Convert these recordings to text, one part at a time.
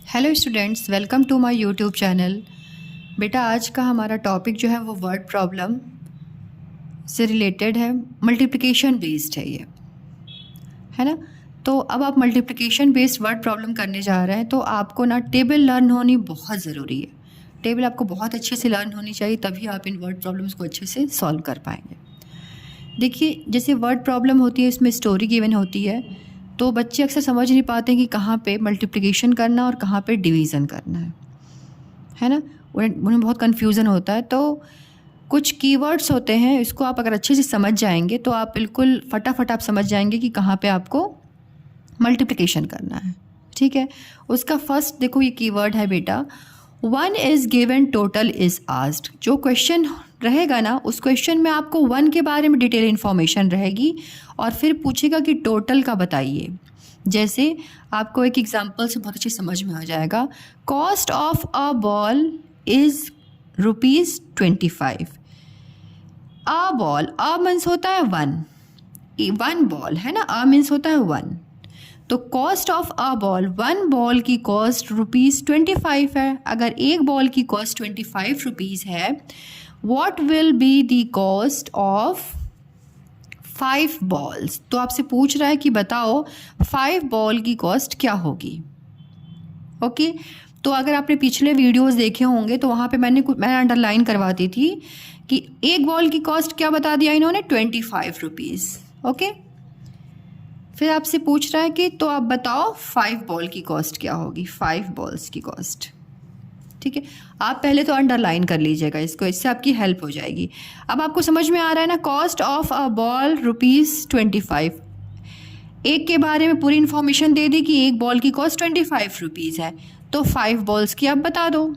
Hello students, welcome to my YouTube channel. बेटा आज का हमारा टॉपिक जो है वो वर्ड प्रॉब्लम से रिलेटेड है, मल्टीप्लिकेशन बेस्ड है ये, है ना। तो अब आप मल्टीप्लिकेशन बेस्ड वर्ड प्रॉब्लम करने जा रहे हैं तो आपको ना टेबल लर्न होनी बहुत ज़रूरी है। टेबल आपको बहुत अच्छे से लर्न होनी चाहिए, तभी आप इन वर्ड प्रॉब्लम्स को अच्छे से सॉल्व कर पाएंगे। देखिए, जैसे वर्ड प्रॉब्लम होती है इसमें स्टोरी गिवन होती है, तो बच्चे अक्सर समझ नहीं पाते कि कहाँ पे मल्टीप्लिकेशन करना और कहाँ पे डिवीज़न करना है ना। उन्हें बहुत कन्फ्यूज़न होता है। तो कुछ कीवर्ड्स होते हैं, इसको आप अगर अच्छे से समझ जाएंगे तो आप बिल्कुल फटाफट आप समझ जाएंगे कि कहाँ पे आपको मल्टीप्लिकेशन करना है। ठीक है, उसका फर्स्ट देखो, ये कीवर्ड है बेटा, 1 is given total is asked. जो क्वेश्चन रहेगा ना, उस क्वेश्चन में आपको 1 के बारे में डिटेल इन्फॉर्मेशन रहेगी और फिर पूछेगा कि टोटल का बताइए। जैसे आपको एक एग्जांपल से बहुत अच्छी समझ में आ जाएगा। Cost of a ball is ₹25। A ball, a means होता है 1 बॉल, है ना। अ मीन्स होता है 1। तो cost of a ball, 1 ball की कॉस्ट ₹25 है। अगर एक बॉल की कॉस्ट ₹25 है, what will be the cost of 5 balls. तो आपसे पूछ रहा है कि बताओ 5 बॉल की कॉस्ट क्या होगी। ओके, तो अगर आपने पिछले वीडियोस देखे होंगे तो वहाँ पे मैंने अंडरलाइन करवाती थी कि एक बॉल की कॉस्ट क्या बता दिया इन्होंने, ₹25। ओके, फिर आपसे पूछ रहा है कि तो आप बताओ 5 बॉल की कॉस्ट क्या होगी, 5 बॉल्स की कॉस्ट। ठीक है, आप पहले तो अंडरलाइन कर लीजिएगा इसको, इससे आपकी हेल्प हो जाएगी। अब आपको समझ में आ रहा है ना, कॉस्ट ऑफ अ बॉल ₹25। एक के बारे में पूरी इन्फॉर्मेशन दे दी कि एक बॉल की कॉस्ट ₹25 है, तो 5 बॉल्स की आप बता दो।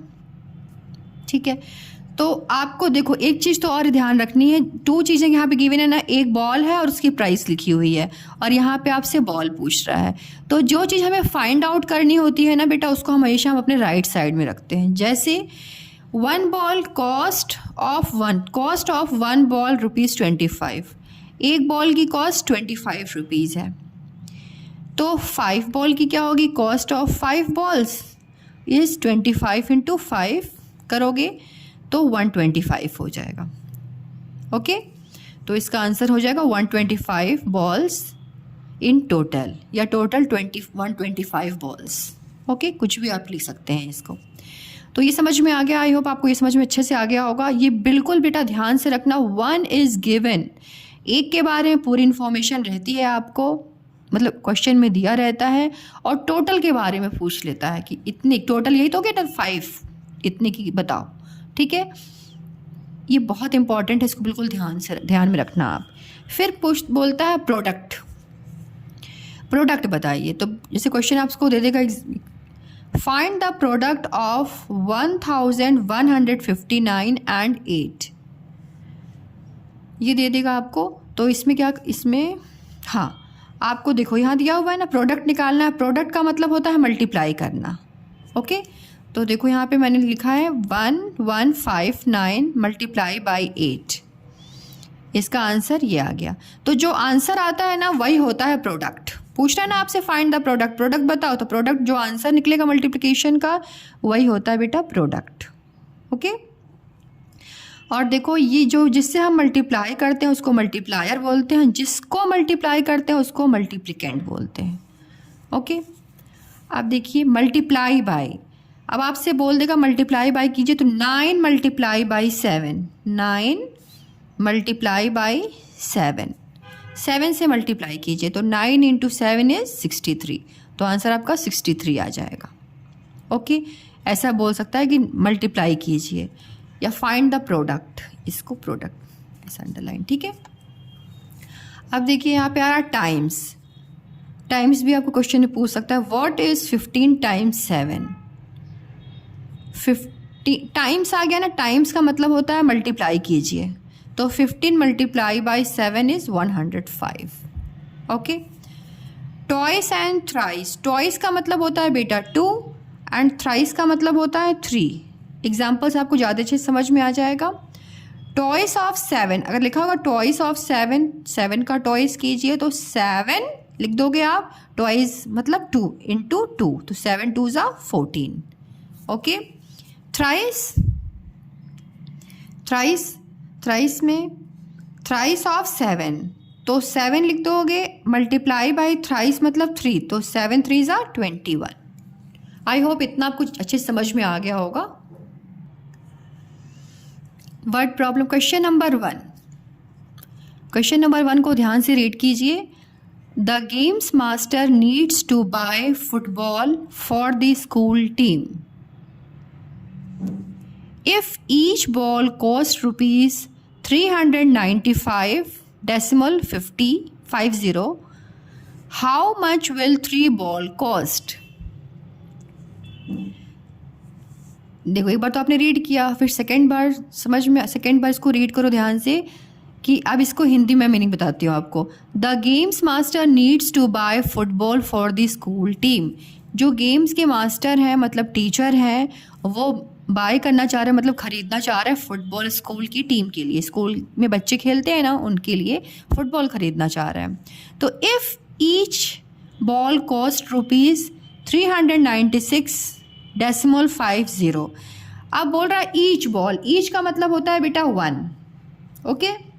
ठीक है, तो आपको देखो एक चीज़ तो और ध्यान रखनी है, 2 चीज़ें यहाँ पे गिवन है ना, एक बॉल है और उसकी प्राइस लिखी हुई है, और यहाँ पे आपसे बॉल पूछ रहा है। तो जो चीज़ हमें फाइंड आउट करनी होती है ना बेटा, उसको हमेशा हम अपने राइट साइड में रखते हैं। जैसे 1 बॉल कॉस्ट ऑफ 1 बॉल ₹25, एक बॉल की कॉस्ट ₹25 है। तो 5 बॉल की क्या होगी, कॉस्ट ऑफ 5 बॉल्स इज़ 25 × 5 करोगे तो 125 हो जाएगा। ओके, तो इसका आंसर हो जाएगा 125 बॉल्स इन टोटल, या टोटल 125 बॉल्स। ओके, कुछ भी आप लिख सकते हैं इसको। तो ये समझ में आ गया, आई होप आपको ये समझ में अच्छे से आ गया होगा। ये बिल्कुल बेटा ध्यान से रखना, 1 इज़ गिवन, एक के बारे में पूरी इन्फॉर्मेशन रहती है आपको, मतलब क्वेश्चन में दिया रहता है, और टोटल के बारे में पूछ लेता है कि इतने टोटल, यही तो क्या 5 इतने की बताओ। ठीक है, ये बहुत इंपॉर्टेंट है, इसको बिल्कुल ध्यान में रखना आप। फिर बोलता है प्रोडक्ट बताइए। तो जैसे क्वेश्चन आपको दे देगा, find the product of 1159 and 8, ये दे देगा आपको। तो इसमें क्या, इसमें हाँ आपको देखो यहाँ दिया हुआ है ना, प्रोडक्ट निकालना है। प्रोडक्ट का मतलब होता है मल्टीप्लाई करना। ओके, तो देखो यहाँ पे मैंने लिखा है 1159 मल्टीप्लाई बाई 8, इसका आंसर ये आ गया। तो जो आंसर आता है ना वही होता है प्रोडक्ट। पूछ रहा है ना आपसे फाइंड द प्रोडक्ट बताओ, तो प्रोडक्ट जो आंसर निकलेगा मल्टीप्लिकेशन का वही होता है बेटा प्रोडक्ट। ओके, और देखो ये जो जिससे हम मल्टीप्लाई करते हैं उसको मल्टीप्लायर बोलते हैं, जिसको मल्टीप्लाई करते हैं उसको मल्टीप्लिकेंट बोलते हैं। ओके, अब देखिए मल्टीप्लाई बाय, अब आपसे बोल देगा मल्टीप्लाई बाय कीजिए, तो 9 मल्टीप्लाई बाई 7, 9 मल्टीप्लाई बाई 7 से मल्टीप्लाई कीजिए, तो 9 × 7 इज़ 63, तो आंसर आपका 63 आ जाएगा। ओके, ऐसा बोल सकता है कि मल्टीप्लाई कीजिए, या फाइंड द प्रोडक्ट, इसको प्रोडक्ट ऐसा अंडरलाइन। ठीक है, अब देखिए यहाँ पे आ रहा टाइम्स भी आपको क्वेश्चन में पूछ सकता है। व्हाट इज़ 15 × 7, 50 टाइम्स आ गया ना, टाइम्स का मतलब होता है मल्टीप्लाई कीजिए, तो 15 multiply by 7 is 105। Okay, twice and thrice, twice का मतलब होता है बेटा 2 एंड थ्राइस का मतलब होता है 3। एग्जाम्पल्स आपको ज़्यादा अच्छे समझ में आ जाएगा। टॉइस ऑफ 7, अगर लिखा होगा टॉइस ऑफ 7, 7 का टॉइस कीजिए तो 7 लिख दोगे आप, ट्वाइस मतलब 2 इंटू 2, तो 7 2 ज़ा 14। ओके, थ्राइस, थ्राइस, थ्राइस में थ्राइस ऑफ 7, तो 7 लिख दोगे मल्टीप्लाई बाई थ्राइस मतलब 3, तो 7 3 ज़ा 21। आई होप इतना आपको अच्छे समझ में आ गया होगा। Word problem question number 1। Question number 1 को ध्यान से रीड कीजिए। The games master needs to buy football for the school team. If each ball cost rupees 395.50, how much will 3 ball cost? देखो, एक बार तो आपने रीड किया, फिर सेकेंड बार इसको रीड करो ध्यान से कि अब इसको हिंदी में मीनिंग बताती हूँ आपको। The games master needs to buy football for the school team. जो गेम्स के मास्टर हैं मतलब टीचर हैं, वो बाय करना चाह रहे हैं मतलब ख़रीदना चाह रहे हैं फुटबॉल स्कूल की टीम के लिए। स्कूल में बच्चे खेलते हैं ना, उनके लिए फुटबॉल ख़रीदना चाह रहे हैं। तो if each ball cost rupees 396.50। अब बोल रहा है ईच बॉल, ईच का मतलब होता है बेटा 1। ओके,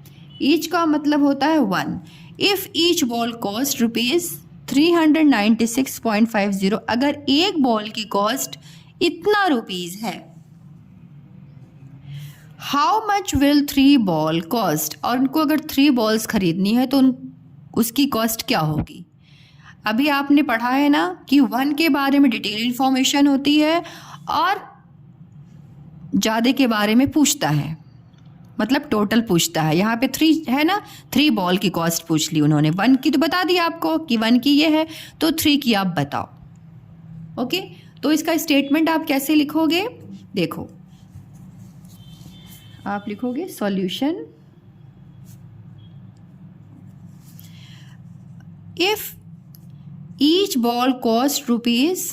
ईच का मतलब होता है 1। If each ball cost rupees 396.50, अगर एक बॉल की कॉस्ट इतना रुपीज़ है, how much will 3 ball cost? और उनको अगर 3 बॉल्स खरीदनी है तो उसकी कॉस्ट क्या होगी? अभी आपने पढ़ा है ना कि 1 के बारे में डिटेल इन्फॉर्मेशन होती है और ज़्यादा के बारे में पूछता है, मतलब टोटल पूछता है। यहाँ पे 3 है ना, 3 बॉल की कॉस्ट पूछ ली उन्होंने। 1 की तो बता दी आपको कि 1 की ये है, तो 3 की आप बताओ। ओके, तो इसका स्टेटमेंट आप कैसे लिखोगे? देखो, आप लिखोगे solution. If each ball cost rupees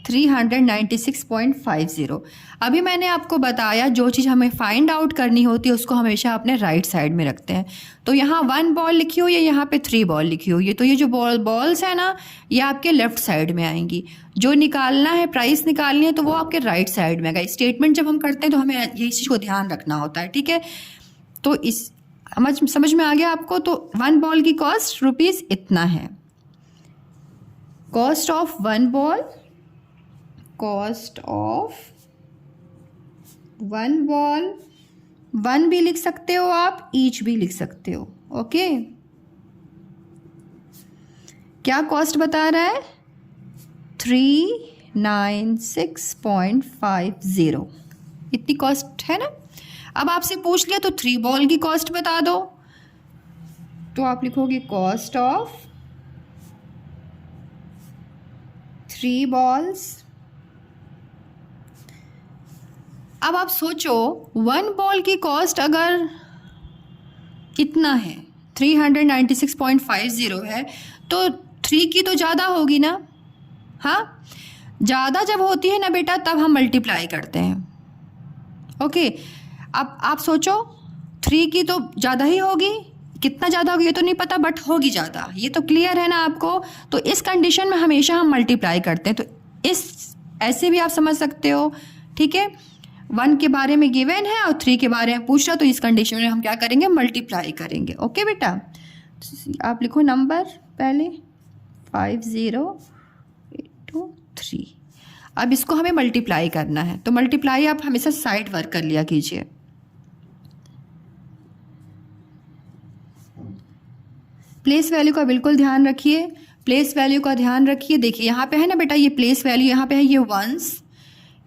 396.50। अभी मैंने आपको बताया जो चीज़ हमें फाइंड आउट करनी होती है उसको हमेशा अपने राइट साइड में रखते हैं। तो यहाँ 1 बॉल लिखी हुई है, यहाँ पे 3 बॉल लिखी हुई है, तो ये जो बॉल्स है ना, ये आपके लेफ्ट साइड में आएंगी। जो निकालना है, प्राइस निकालनी है, तो वो आपके राइट साइड में आएगा। स्टेटमेंट जब हम करते हैं तो हमें यही चीज़ को ध्यान रखना होता है, ठीक है। तो इस समझ में आ गया आपको? तो 1 बॉल की कॉस्ट रुपीज़ इतना है। Cost of 1 ball, cost of 1 ball, 1 भी लिख सकते हो आप, ईच भी लिख सकते हो। ओके, क्या कॉस्ट बता रहा है? 396.50, इतनी कॉस्ट है ना। अब आपसे पूछ लिया तो 3 बॉल की कॉस्ट बता दो, तो आप लिखोगे कॉस्ट ऑफ 3 बॉल्स। अब आप सोचो 1 बॉल की कॉस्ट अगर कितना है, 396.50 है, तो 3 की तो ज़्यादा होगी ना। हाँ, ज़्यादा जब होती है ना बेटा, तब हम मल्टीप्लाई करते हैं। ओके, अब आप सोचो 3 की तो ज़्यादा ही होगी, कितना ज़्यादा होगी ये तो नहीं पता, बट होगी ज़्यादा, ये तो क्लियर है ना आपको। तो इस कंडीशन में हमेशा हम मल्टीप्लाई करते हैं। तो इस ऐसे भी आप समझ सकते हो, ठीक है। 1 के बारे में गिवन है और 3 के बारे में पूछ रहा, तो इस कंडीशन में हम क्या करेंगे? मल्टीप्लाई करेंगे। ओके बेटा, आप लिखो नंबर पहले 5083। अब इसको हमें मल्टीप्लाई करना है, तो मल्टीप्लाई आप हमेशा साइड वर्क कर लिया कीजिए। प्लेस वैल्यू का बिल्कुल ध्यान रखिए, प्लेस वैल्यू का ध्यान रखिए। देखिए यहाँ पे है ना बेटा, ये प्लेस वैल्यू, यहाँ पे है ये 1s,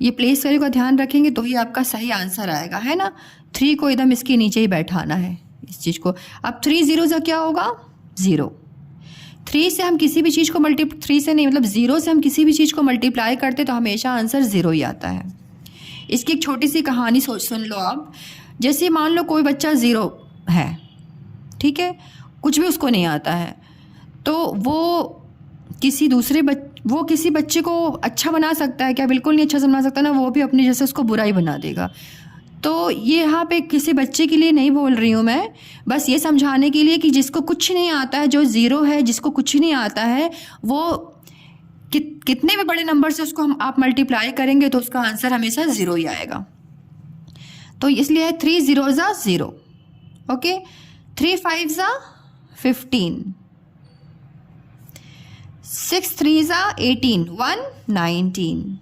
ये प्लेस वैल्यू का ध्यान रखेंगे तो ही आपका सही आंसर आएगा, है ना। 3 को एकदम इसके नीचे ही बैठाना है इस चीज़ को। अब 3 0 से क्या होगा? 0। 3 से हम किसी भी चीज़ को 3 से नहीं, मतलब 0 से हम किसी भी चीज़ को मल्टीप्लाई करते तो हमेशा आंसर 0 ही आता है। इसकी एक छोटी सी कहानी सुन लो आप। जैसे मान लो कोई बच्चा 0 है, ठीक है, कुछ भी उसको नहीं आता है, तो वो किसी बच्चे को अच्छा बना सकता है क्या? बिल्कुल नहीं अच्छा बना सकता ना, वो भी अपने जैसे उसको बुरा ही बना देगा। तो ये यहाँ पे किसी बच्चे के लिए नहीं बोल रही हूँ मैं, बस ये समझाने के लिए कि जिसको कुछ नहीं आता है, जो ज़ीरो है, जिसको कुछ नहीं आता है, वो कितने भी बड़े नंबर से उसको आप मल्टीप्लाई करेंगे तो उसका आंसर हमेशा ज़ीरो ही आएगा। तो इसलिए 3 0 ज़ा 0, ओके, 3 5 ज़ा 15, 6 3 ज़ा 18, 1 19,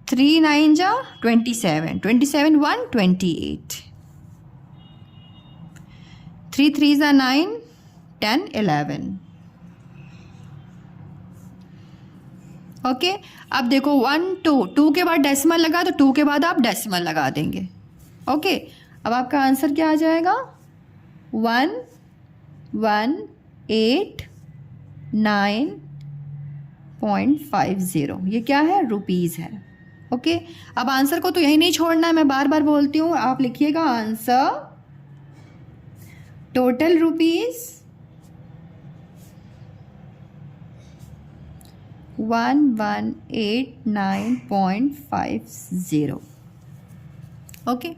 3 9 ज़ा 27, 27 1 28, 3 3 ज़ा 9, 10 11, ओके। अब देखो 1 2, 2 के बाद डेसिमल लगा तो 2 के बाद आप डेसिमल लगा देंगे, ओके। अब आपका आंसर क्या आ जाएगा? 1 1 8 9.50, ये क्या है? रुपीज़ है, ओके। अब आंसर को तो यही नहीं छोड़ना है, मैं बार बार बोलती हूँ, आप लिखिएगा आंसर टोटल रुपीज़ 1189.50, ओके।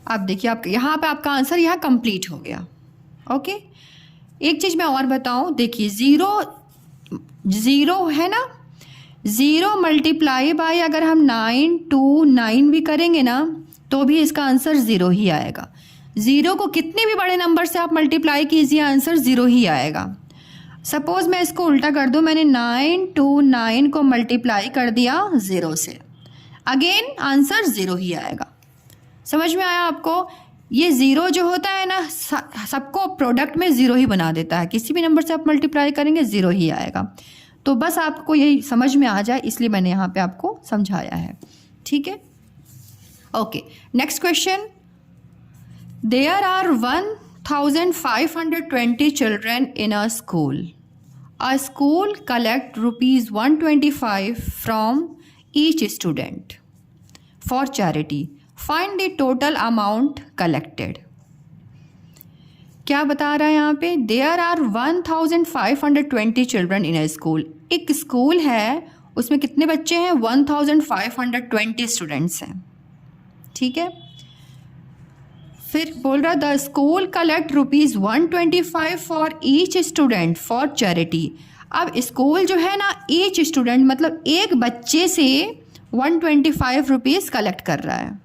अब देखिए आप यहाँ पे आपका आंसर यहाँ कंप्लीट हो गया, ओके। एक चीज़ मैं और बताऊँ, देखिए ज़ीरो है ना, ज़ीरो मल्टीप्लाई बाय अगर हम 9 2 9 भी करेंगे ना तो भी इसका आंसर ज़ीरो ही आएगा। ज़ीरो को कितने भी बड़े नंबर से आप मल्टीप्लाई कीजिए, आंसर ज़ीरो ही आएगा। सपोज़ मैं इसको उल्टा कर दूँ, मैंने 9 2 9 को मल्टीप्लाई कर दिया ज़ीरो से, अगेन आंसर ज़ीरो ही आएगा। समझ में आया आपको? ये ज़ीरो जो होता है ना, सबको प्रोडक्ट में ज़ीरो ही बना देता है, किसी भी नंबर से आप मल्टीप्लाई करेंगे ज़ीरो ही आएगा। तो बस आपको यही समझ में आ जाए इसलिए मैंने यहाँ पे आपको समझाया है, ठीक है, okay. Next question, there are 1520 children in a school. A school collect rupees 125 from each student for charity. Find the total amount collected. क्या बता रहा है यहाँ पे? There are 1520 children in a school. एक स्कूल है, उसमें कितने बच्चे हैं? 1520 स्टूडेंट्स हैं, ठीक है। फिर बोल रहा the school collect rupees 125 for each student for charity. अब स्कूल जो है ना, ईच स्टूडेंट मतलब एक बच्चे से 125 रुपीज़ कलेक्ट कर रहा है।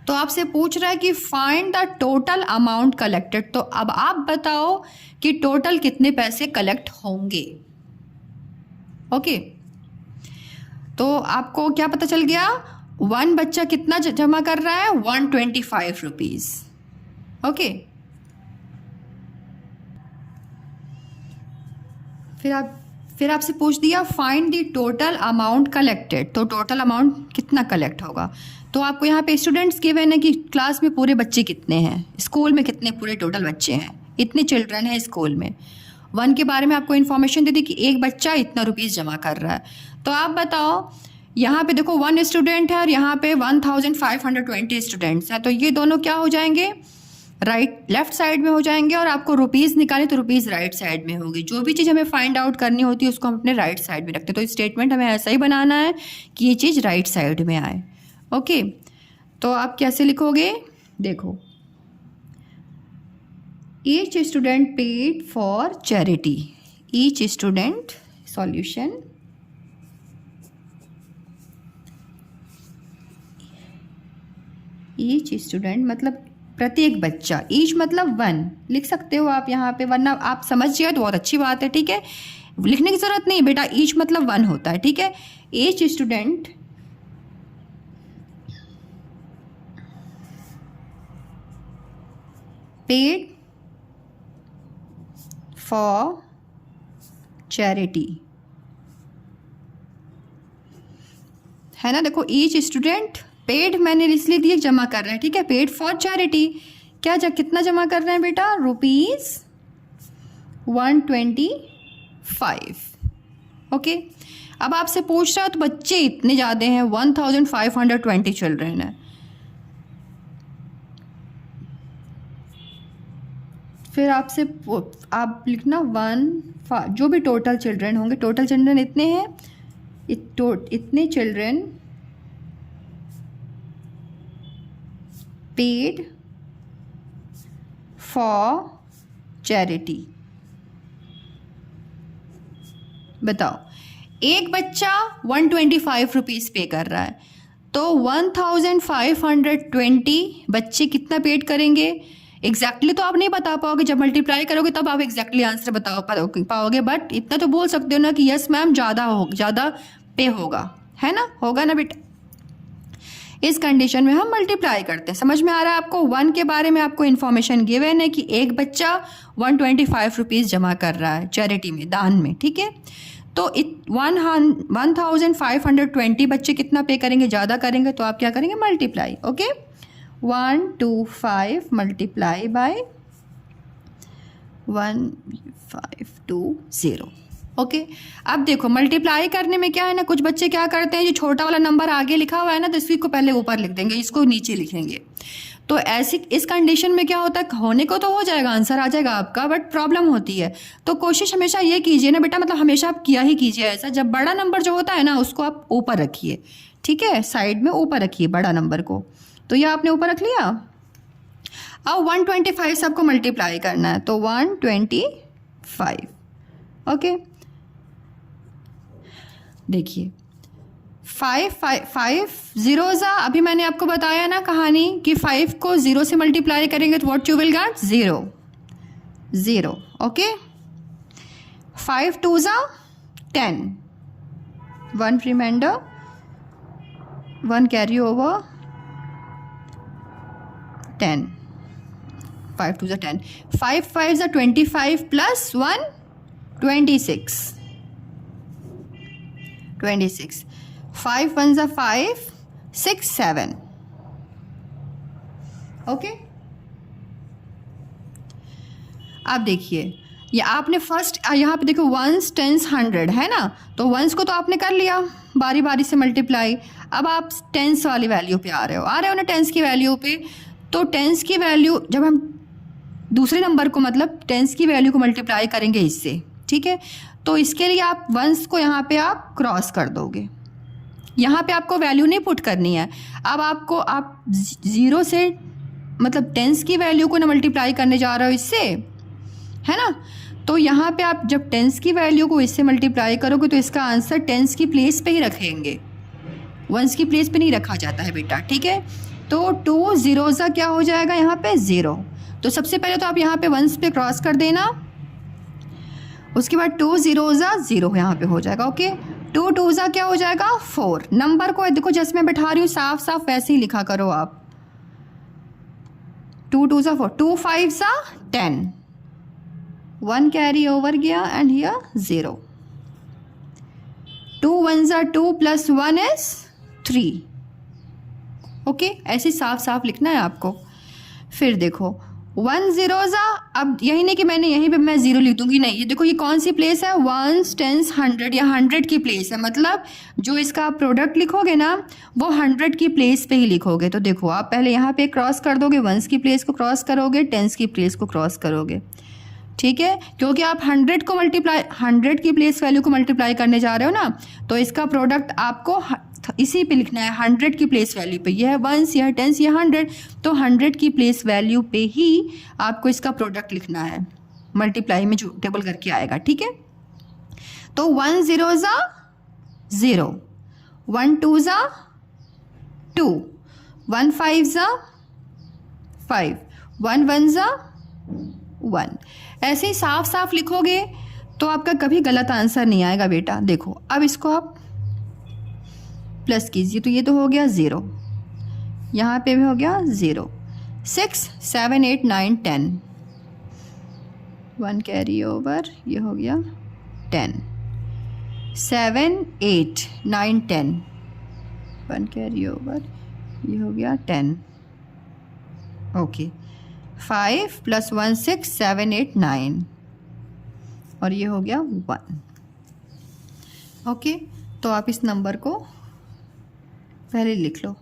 तो आपसे पूछ रहा है कि find the total amount collected. तो अब आप बताओ कि टोटल कितने पैसे कलेक्ट होंगे, ओके। तो आपको क्या पता चल गया? वन बच्चा कितना जमा कर रहा है? 125 रुपीज़, ओके। फिर आपसे पूछ दिया find the total amount collected. तो टोटल अमाउंट कितना कलेक्ट होगा? तो आपको यहाँ पे स्टूडेंट्स गिवन है कि क्लास में पूरे बच्चे कितने हैं, स्कूल में कितने पूरे टोटल बच्चे हैं, इतने चिल्ड्रन हैं स्कूल में। वन के बारे में आपको इन्फॉर्मेशन दे दी कि एक बच्चा इतना रुपीज़ जमा कर रहा है। तो आप बताओ, यहाँ पे देखो 1 स्टूडेंट है और यहाँ पे 1520 स्टूडेंट्स हैं, तो ये दोनों क्या हो जाएंगे? लेफ्ट साइड में हो जाएंगे। और आपको रुपीज़ निकालें तो रुपीज़ राइट साइड में होगी। जो भी चीज़ हमें फाइंड आउट करनी होती है उसको हम अपने राइट साइड में रखते हैं। तो स्टेटमेंट हमें ऐसा ही बनाना है कि ये चीज़ राइट साइड में आए, ओके। तो आप कैसे लिखोगे? देखो, each student paid for charity. Each student, solution, each student मतलब प्रत्येक बच्चा, ईच मतलब 1 लिख सकते हो आप यहाँ पे, वरना आप समझ जाए तो बहुत अच्छी बात है, ठीक है। लिखने की ज़रूरत नहीं बेटा, ईच मतलब 1 होता है, ठीक है। Each student paid for charity, है ना। देखो ईच स्टूडेंट, पेड मैंने इसलिए दिए जमा कर रहे हैं, ठीक है। पेड फॉर चैरिटी क्या कितना जमा कर रहे हैं बेटा? Rupees 125, okay. अब आपसे पूछ रहा है तो बच्चे इतने ज़्यादा हैं, 1520 चिल्ड्रन है। फिर आपसे आप लिखना 1 जो भी टोटल चिल्ड्रन होंगे, टोटल चिल्ड्रन इतने हैं, इतने चिल्ड्रन पेड फॉर चैरिटी। बताओ, एक बच्चा 125 रुपीज़ पे कर रहा है, तो 1520 बच्चे कितना पेड करेंगे एग्जैक्टली तो आप नहीं बता पाओगे, जब मल्टीप्लाई करोगे तब आप एग्जैक्टली आंसर बता पाओगे, बट इतना तो बोल सकते हो ना कि यस मैम ज़्यादा पे होगा, है ना, होगा ना बेटा। इस कंडीशन में हम मल्टीप्लाई करते हैं। समझ में आ रहा है आपको? 1 के बारे में आपको इन्फॉर्मेशन गिवन है कि एक बच्चा 125 रुपीज़ जमा कर रहा है चैरिटी में, दान में, ठीक है। तो 1520 बच्चे कितना पे करेंगे, ज़्यादा करेंगे, तो आप क्या करेंगे, multiply. Okay, 125 multiply by 1520। Okay, अब देखो मल्टीप्लाई करने में क्या है ना, कुछ बच्चे क्या करते हैं, जो छोटा वाला नंबर आगे लिखा हुआ है ना, तो इसको पहले ऊपर लिख देंगे, इसको नीचे लिखेंगे। तो ऐसी इस कंडीशन में क्या होता है, होने को तो हो जाएगा, आंसर आ जाएगा आपका, बट प्रॉब्लम होती है। तो कोशिश हमेशा ये कीजिए ना बेटा, मतलब हमेशा आप किया ही कीजिए ऐसा, जब बड़ा नंबर जो होता है ना उसको आप ऊपर रखिए, ठीक है, साइड में ऊपर रखिए बड़ा नंबर को। तो ये आपने ऊपर रख लिया। अब 125 से आपको मल्टीप्लाई करना है, तो 125। ओके, देखिए 5 जीरोज़, अभी मैंने आपको बताया ना कहानी कि 5 को 0 से मल्टीप्लाई करेंगे तो what you will get, 0। Okay, 5 2 10, 1 reminder, 1 carry over, 10, 5 2 10, 5 5 25 plus 1 26, 5 1 5 6 7। Okay, अब देखिए ये आपने फर्स्ट यहाँ पे देखो 1s 10s 100 है ना, तो 1s को तो आपने कर लिया बारी बारी से मल्टीप्लाई। अब आप 10s वाली वैल्यू पे आ रहे हो ना 10s की वैल्यू पे। तो 10s की वैल्यू जब हम दूसरे नंबर को मतलब 10s की वैल्यू को मल्टीप्लाई करेंगे इससे, ठीक है, तो इसके लिए आप 1s को यहाँ पे आप क्रॉस कर दोगे, यहाँ पे आपको वैल्यू नहीं पुट करनी है। अब आपको आप 0 से मतलब 10s की वैल्यू को ना मल्टीप्लाई करने जा रहे हो इससे, है ना, तो यहाँ पे आप जब 10s की वैल्यू को इससे मल्टीप्लाई करोगे तो इसका आंसर 10s की प्लेस पे ही रखेंगे, 1s की प्लेस पे नहीं रखा जाता है बेटा, ठीक है। तो 2 zeros क्या हो जाएगा यहाँ पे, 0। तो सबसे पहले तो आप यहाँ पे 1s पे क्रॉस कर देना, उसके बाद 2 zeros 0 यहाँ पे हो जाएगा। ओके, 2 2s क्या हो जाएगा, 4। नंबर को देखो जैसे मैं बैठा रही हूँ साफ साफ वैसे ही लिखा करो आप, 2 2s 4, 2 5s 10, 1 कैरी ओवर गया and here 0, 2 1s 2 plus 1 is 3। Okay, ऐसे साफ साफ लिखना है आपको। फिर देखो 1 zeros, अब यही नहीं कि मैंने यहीं पे मैं 0 लिख दूंगी, नहीं, ये देखो ये कौन सी प्लेस है, 1s 10s 100 या 100 की प्लेस है, मतलब जो इसका प्रोडक्ट लिखोगे ना वो 100 की प्लेस पे ही लिखोगे। तो देखो आप पहले यहाँ पे क्रॉस कर दोगे, 1s की प्लेस को क्रॉस करोगे, 10s की प्लेस को क्रॉस करोगे, ठीक है, क्योंकि आप 100 को मल्टीप्लाई 100 की प्लेस वैल्यू को मल्टीप्लाई करने जा रहे हो ना, तो इसका प्रोडक्ट आपको इसी पे लिखना है, 100 की प्लेस वैल्यू पे। यह है 1s, यह 10s, यह 100, तो 100 की प्लेस वैल्यू पे ही आपको इसका प्रोडक्ट लिखना है, मल्टीप्लाई में जो टेबल करके आएगा, ठीक है। तो 1 zeros 0, 1 2s 2, 1 5s 5, 1 1s 1। ऐसे ही साफ साफ लिखोगे तो आपका कभी गलत आंसर नहीं आएगा बेटा। देखो अब इसको आप प्लस कीजिए, तो ये तो हो गया 0, यहाँ पे भी हो गया 0, 6 7 8 9 10, 1 कैरी ओवर, ये हो गया 10, 7 8 9 10, 1 कैरी ओवर, ये हो गया 10। ओके, 5 प्लस 1 6 7 8 9 और ये हो गया 1। ओके, तो आप इस नंबर को पहले लिख लो,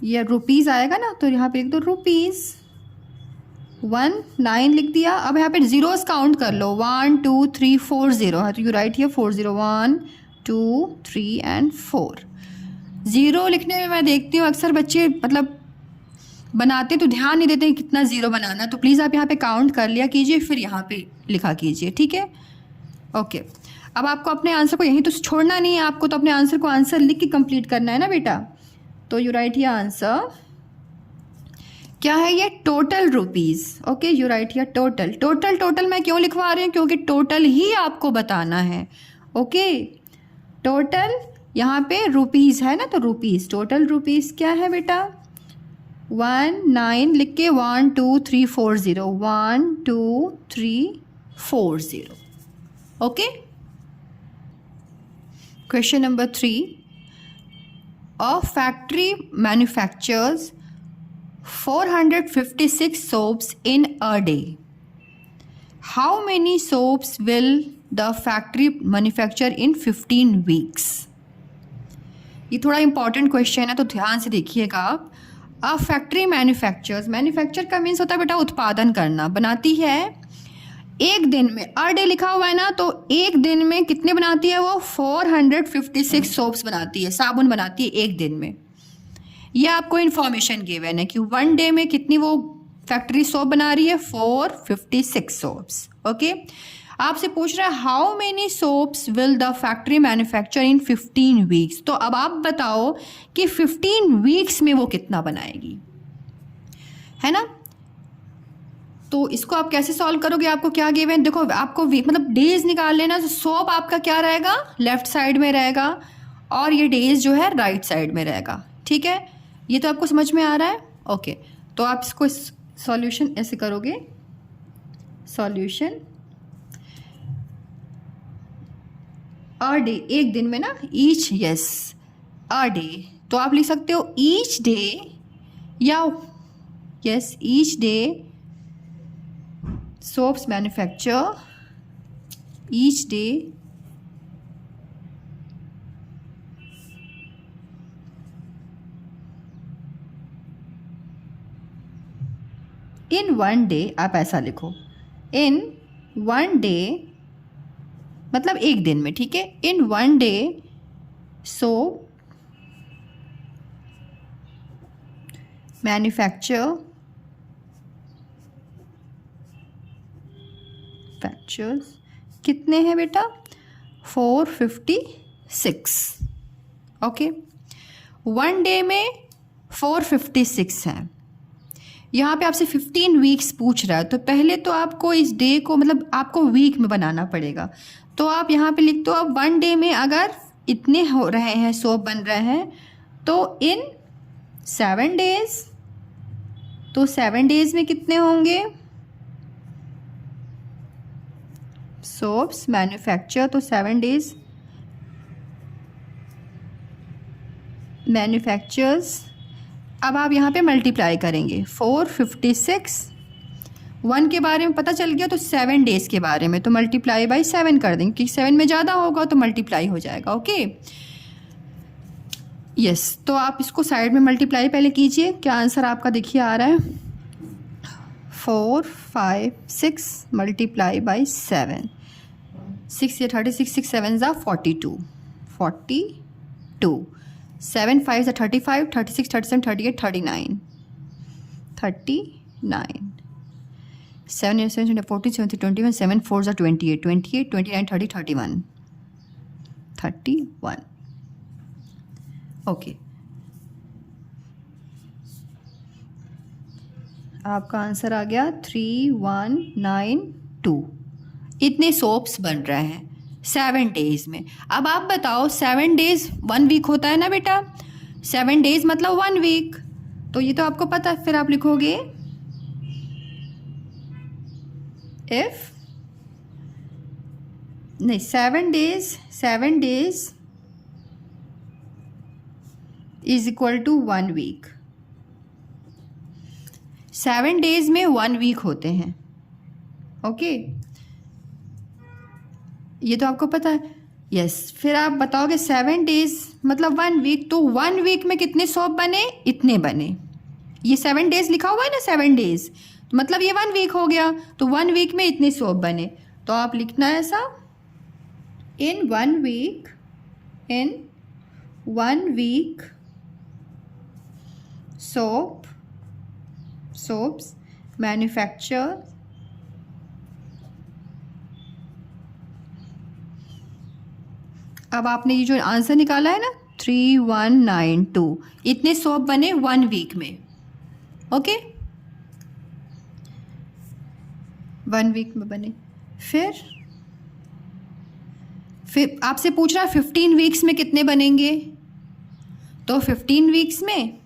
ये रुपीज़ आएगा ना, तो यहाँ पे लिख दो रुपीज़, 1 9 लिख दिया। अब यहाँ पे जीरोस काउंट कर लो, 1 2 3 4 0 है, तो यू राइट हियर 4 0, 1 2 3 एंड 4। 0 लिखने में मैं देखती हूँ अक्सर बच्चे मतलब बनाते तो ध्यान नहीं देते कितना ज़ीरो बनाना, तो प्लीज़ आप यहाँ पे काउंट कर लिया कीजिए, फिर यहाँ पे लिखा कीजिए, ठीक है। ओके, अब आपको अपने आंसर को यहीं तो छोड़ना नहीं है, आपको तो अपने आंसर को आंसर लिख के कंप्लीट करना है ना बेटा। तो यू राइट हियर आंसर क्या है ये, total rupees. Okay, you right here total. Total मैं क्यों लिखवा रही हूँ, क्योंकि टोटल ही आपको बताना है। ओके, टोटल यहाँ पे रुपीज़ है ना, तो रुपीज़, टोटल रुपीज़ क्या है बेटा, 19 लिख के 1 2 3 4 0, 1 2 3 4 0। Okay, question number 3, a factory manufactures 456 soaps in a day. How many soaps will the factory manufacture in 15 weeks? ये थोड़ा इंपॉर्टेंट क्वेश्चन है, तो ध्यान से देखिएगा आप। अ फैक्ट्री मैन्युफैक्चर्स, मैन्युफैक्चर का मीन्स होता है बेटा उत्पादन करना, बनाती है एक दिन में, अ डे लिखा हुआ है ना, तो एक दिन में कितने बनाती है वो, 456 सोप्स बनाती है, साबुन बनाती है एक दिन में। ये आपको इन्फॉर्मेशन गिवन है कि वन डे में कितनी वो फैक्ट्री सोप बना रही है, 456 सोप्स। ओके, आपसे पूछ रहा है how many soaps will the factory manufacture in 15 weeks. तो अब आप बताओ कि 15 वीक्स में वो कितना बनाएगी, है ना। तो इसको आप कैसे सॉल्व करोगे, आपको क्या गिवन, देखो आपको मतलब डेज निकाल लेना, तो सोप आपका क्या रहेगा, लेफ्ट साइड में रहेगा, और ये डेज जो है राइट साइड में रहेगा, ठीक है। ये तो आपको समझ में आ रहा है। ओके, तो आप इसको सॉल्यूशन ऐसे करोगे, सॉल्यूशन अ डे, एक दिन में ना, ईच, यस अ डे, तो आप लिख सकते हो ईच डे, या yes each day soaps manufacture, each day in one day, आप ऐसा लिखो, इन वन डे मतलब एक दिन में, ठीक है। In one day soap manufactures कितने हैं बेटा, 456। ओके, वन डे में 456 हैं। यहाँ पे आपसे 15 वीक्स पूछ रहा है, तो पहले तो आपको इस डे को मतलब आपको वीक में बनाना पड़ेगा। तो आप यहाँ पे लिख दो, अब वन डे में अगर इतने हो रहे हैं, सोप बन रहे हैं, तो इन 7 डेज, तो 7 डेज में कितने होंगे सोप्स मैन्युफैक्चर, तो 7 डेज मैन्युफैक्चर्स। अब आप यहाँ पे मल्टीप्लाई करेंगे, 456, 1 के बारे में पता चल गया, तो 7 डेज़ के बारे में, तो मल्टीप्लाई बाई 7 कर देंगे, क्योंकि 7 में ज़्यादा होगा तो मल्टीप्लाई हो जाएगा। ओके, यस, तो आप इसको साइड में मल्टीप्लाई पहले कीजिए, क्या आंसर आपका देखिए आ रहा है, 456 मल्टीप्लाई बाई 7, 6 या 36, 6 7 ज़ा 42, 7 5 35, 36 37 38 39, 7 8 7 14 17 21, 7 4 ज़ा 28, 28 29 30 31। ओके, आपका आंसर आ गया 3192। इतने सोप्स बन रहे हैं 7 डेज़ में। अब आप बताओ 7 डेज़ 1 वीक होता है ना बेटा, 7 डेज़ मतलब 1 वीक, तो ये तो आपको पता है। फिर आप लिखोगे इफ, नहीं 7 days is equal to 1 week. 7 days में 1 वीक होते हैं। ओके, ये तो आपको पता है। यस, फिर आप बताओगे 7 डेज़ मतलब 1 वीक, तो 1 वीक में कितने सोप बने, इतने बने। ये 7 डेज़ लिखा हुआ है ना, 7 डेज़, तो मतलब ये 1 वीक हो गया, तो 1 वीक में इतने सोप बने। तो आप लिखना है ऐसा, इन 1 वीक सोप सोप्स मैन्युफैक्चर अब आपने ये जो आंसर निकाला है ना 3192, इतने सोप बने 1 वीक में। ओके, 1 वीक में बने। फिर आपसे पूछ रहा है 15 वीक्स में कितने बनेंगे, तो 15 वीक्स में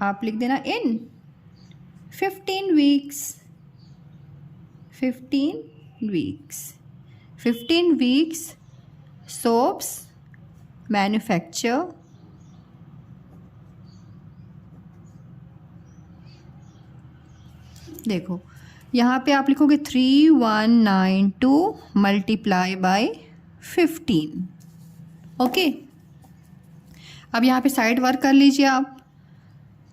आप लिख देना इन 15 वीक्स। 15 वीक्स सोप्स मैन्युफैक्चर देखो यहाँ पे आप लिखोगे 3192 मल्टीप्लाई बाय 15। ओके, अब यहाँ पे साइड वर्क कर लीजिए आप।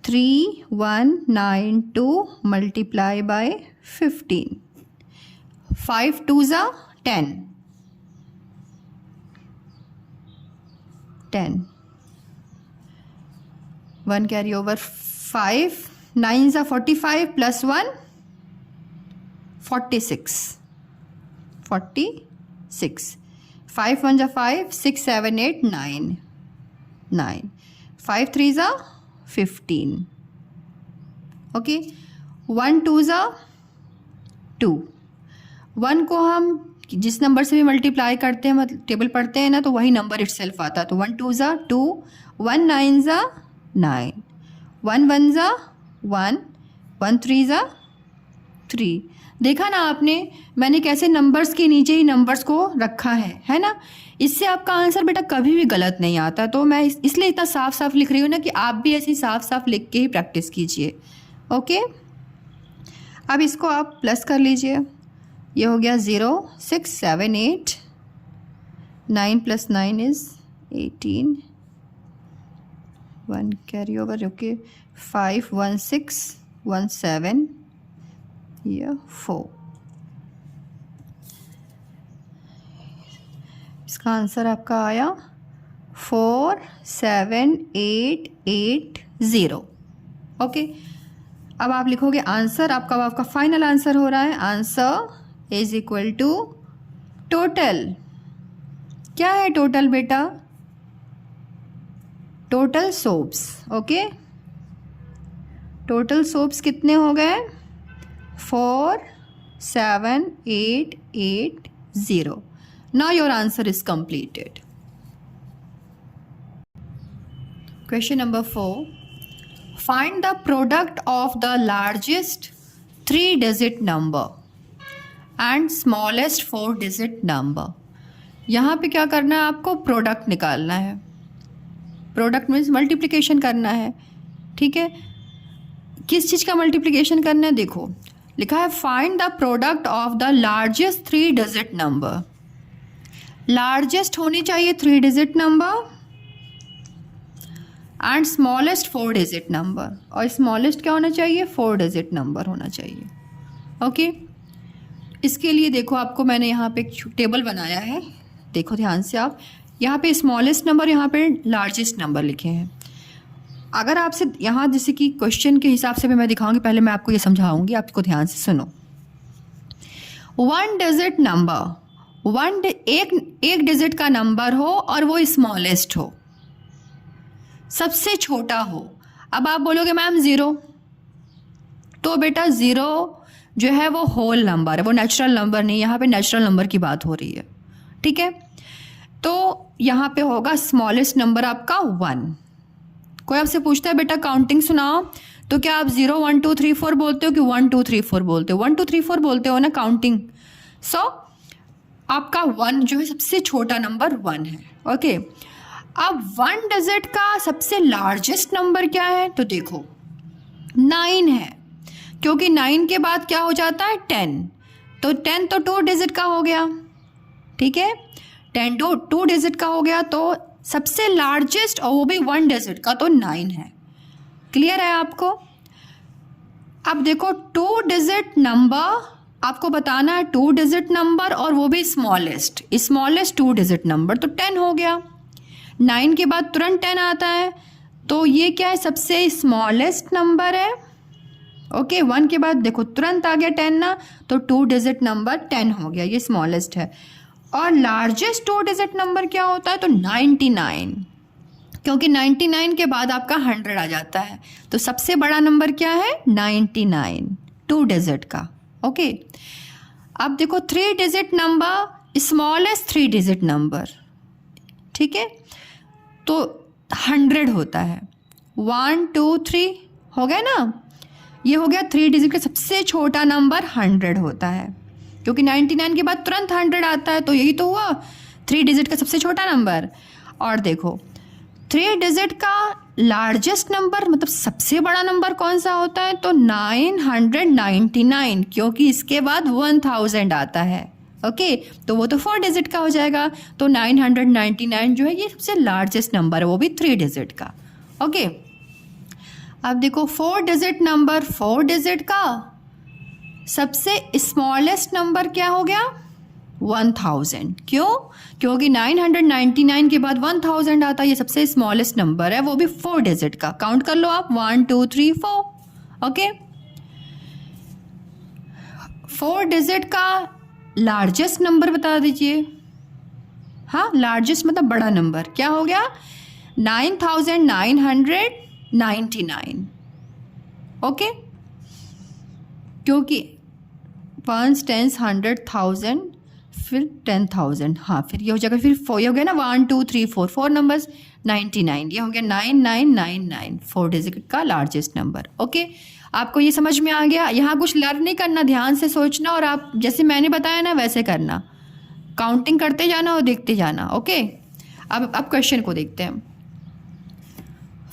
3192 मल्टीप्लाई बाय 15, 5 2 ज़ा 10, 1 कैरी ओवर 5, 9 ज़ा 45 प्लस 1 46, 5 1 ज़ा 5, 6 7 8 9, 5 3 ज़ा 15। ओके, 1 2 ज़ा 2, 1 को हम जिस नंबर से भी मल्टीप्लाई करते हैं, मतलब टेबल पढ़ते हैं ना, तो वही नंबर इटसेल्फ आता है। तो 1 2 ज़ा 2, 1 9 ज़ा 9, 1 1 ज़ा 1, 1 3 ज़ा 3। देखा ना आपने, मैंने कैसे नंबर्स के नीचे ही नंबर्स को रखा है ना। इससे आपका आंसर बेटा कभी भी गलत नहीं आता। तो मैं इसलिए इतना साफ साफ लिख रही हूँ ना कि आप भी ऐसे ही साफ साफ लिख के ही प्रैक्टिस कीजिए। ओके, अब इसको आप प्लस कर लीजिए। ये हो गया 0 6 7 8, 9 + 9 इज़ 18, 1 कैरी ओवर। ओके, 5 1 6 1 7, ये 4। इसका आंसर आपका आया 47880। ओके, अब आप लिखोगे आंसर। आपका फाइनल आंसर हो रहा है, answer is equal to total. क्या है टोटल बेटा? Total soaps. Okay, total soaps कितने हो गए? 47880। Now your answer is completed. Question number 4. Find the product of the largest 3-digit number and smallest 4-digit number. यहाँ पे क्या करना है आपको? प्रोडक्ट निकालना है। प्रोडक्ट मीन्स मल्टीप्लिकेशन करना है। ठीक है, किस चीज़ का मल्टीप्लिकेशन करना है? देखो लिखा है find the product of the largest 3-digit number. Largest होनी चाहिए 3-digit number and smallest 4-digit number, और स्मॉलेस्ट क्या होना चाहिए? 4-digit नंबर होना चाहिए। ओके, इसके लिए देखो आपको मैंने यहाँ पे एक टेबल बनाया है, देखो ध्यान से आप। यहाँ पे स्मॉलेस्ट नंबर, यहाँ पे लार्जेस्ट नंबर लिखे हैं। अगर आपसे यहाँ जैसे कि क्वेश्चन के हिसाब से भी मैं दिखाऊंगी, पहले मैं आपको ये समझाऊंगी, आपको ध्यान से सुनो। 1-digit नंबर, एक डिजिट का नंबर हो और वो स्मॉलेस्ट हो, सबसे छोटा हो। अब आप बोलोगे मैम 0, तो बेटा 0 जो है वो होल नंबर है, वो नेचुरल नंबर नहीं। यहाँ पे नेचुरल नंबर की बात हो रही है। ठीक है, तो यहाँ पे होगा स्मॉलेस्ट नंबर आपका 1। कोई आपसे पूछता है बेटा काउंटिंग सुनाओ, तो क्या आप 0 1 2 3 4 बोलते हो कि 1 2 3 4 बोलते हो? 1 2 3 4 बोलते हो ना काउंटिंग। सो आपका 1 जो है सबसे छोटा नंबर 1 है। ओके, अब 1 डिजिट का सबसे लार्जेस्ट नंबर क्या है? तो देखो 9 है, क्योंकि 9 के बाद क्या हो जाता है? 10। तो 10 तो 2 डिजिट का हो गया। ठीक है, 10 2 डिजिट का हो गया, तो सबसे लार्जेस्ट और वो भी 1 डिजिट का तो 9 है। क्लियर है आपको? अब देखो 2 डिजिट नंबर आपको बताना है, 2 डिजिट नंबर और वो भी स्मॉलेस्ट 2 डिजिट नंबर, तो 10 हो गया। 9 के बाद तुरंत 10 आता है, तो ये क्या है? सबसे स्मॉलेस्ट नंबर है ओके, 1 के बाद देखो तुरंत आ गया 10 ना, तो 2 डिजिट नंबर 10 हो गया, ये स्मॉलेस्ट है। और लार्जेस्ट 2 डिजिट नंबर क्या होता है, तो 99, क्योंकि 99 के बाद आपका 100 आ जाता है, तो सबसे बड़ा नंबर क्या है, 99, 2 डिजिट का। ओके, अब देखो 3 digit number, smallest 3 digit number, ठीक है, तो 100 होता है। 1 2 3 हो गया ना, ये हो गया 3 डिजिट का सबसे छोटा नंबर 100 होता है, क्योंकि 99 के बाद तुरंत 100 आता है, तो यही तो हुआ 3 डिजिट का सबसे छोटा नंबर। और देखो 3 डिजिट का लार्जेस्ट नंबर मतलब सबसे बड़ा नंबर कौन सा होता है, तो 999, क्योंकि इसके बाद 1000 आता है। ओके, तो वो तो 4 डिजिट का हो जाएगा, तो 999 जो है ये सबसे लार्जेस्ट नंबर है, वो भी 3 डिजिट का। ओके, अब देखो 4 डिजिट नंबर, 4 डिजिट का सबसे स्मॉलेस्ट नंबर क्या हो गया, 1000। क्यों, क्योंकि 999 के बाद 1000 आता है, ये सबसे स्मॉलेस्ट नंबर है, वो भी 4 डिजिट का। काउंट कर लो आप, 1 2 3 4। ओके, 4 डिजिट का लार्जेस्ट नंबर बता दीजिए। हाँ, लार्जेस्ट मतलब बड़ा नंबर क्या हो गया, 9999। ओके, क्योंकि 1 10 100 1000 फिर 10,000, हाँ फिर ये हो जाएगा, फिर 4 ये हो गया ना, 1 2 3 4, 4 नंबर्स 99, ये हो गया 9999, 4 डिजिट का लार्जेस्ट नंबर। ओके, आपको ये समझ में आ गया। यहाँ कुछ लर्न नहीं करना, ध्यान से सोचना, और आप जैसे मैंने बताया ना वैसे करना, काउंटिंग करते जाना और देखते जाना। ओके, अब क्वेश्चन को देखते हैं।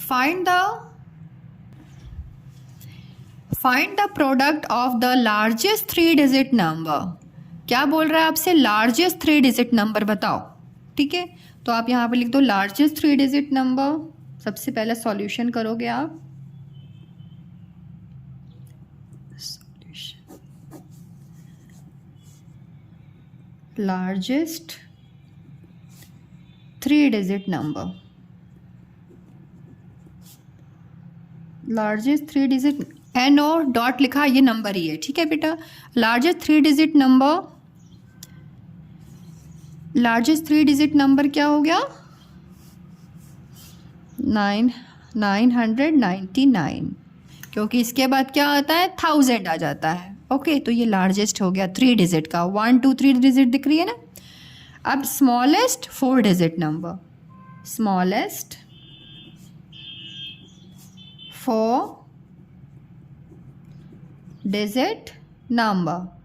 Find the product of the largest 3 digit number. क्या बोल रहा है आपसे, लार्जेस्ट 3 डिजिट नंबर बताओ। ठीक है, तो आप यहाँ पे लिख दो लार्जेस्ट 3 डिजिट नंबर। सबसे पहले सॉल्यूशन करोगे आप, largest 3 digit number, largest 3 digit N O dot लिखा, ये नंबर ही है। ठीक है बेटा, largest 3 digit number, largest 3 digit number क्या हो गया, 999, क्योंकि इसके बाद क्या आता है 1000 आ जाता है। ओके, तो ये लार्जेस्ट हो गया 3 डिजिट का, 1 2 3 डिजिट दिख रही है ना। अब smallest 4 digit number, smallest 4 digit number,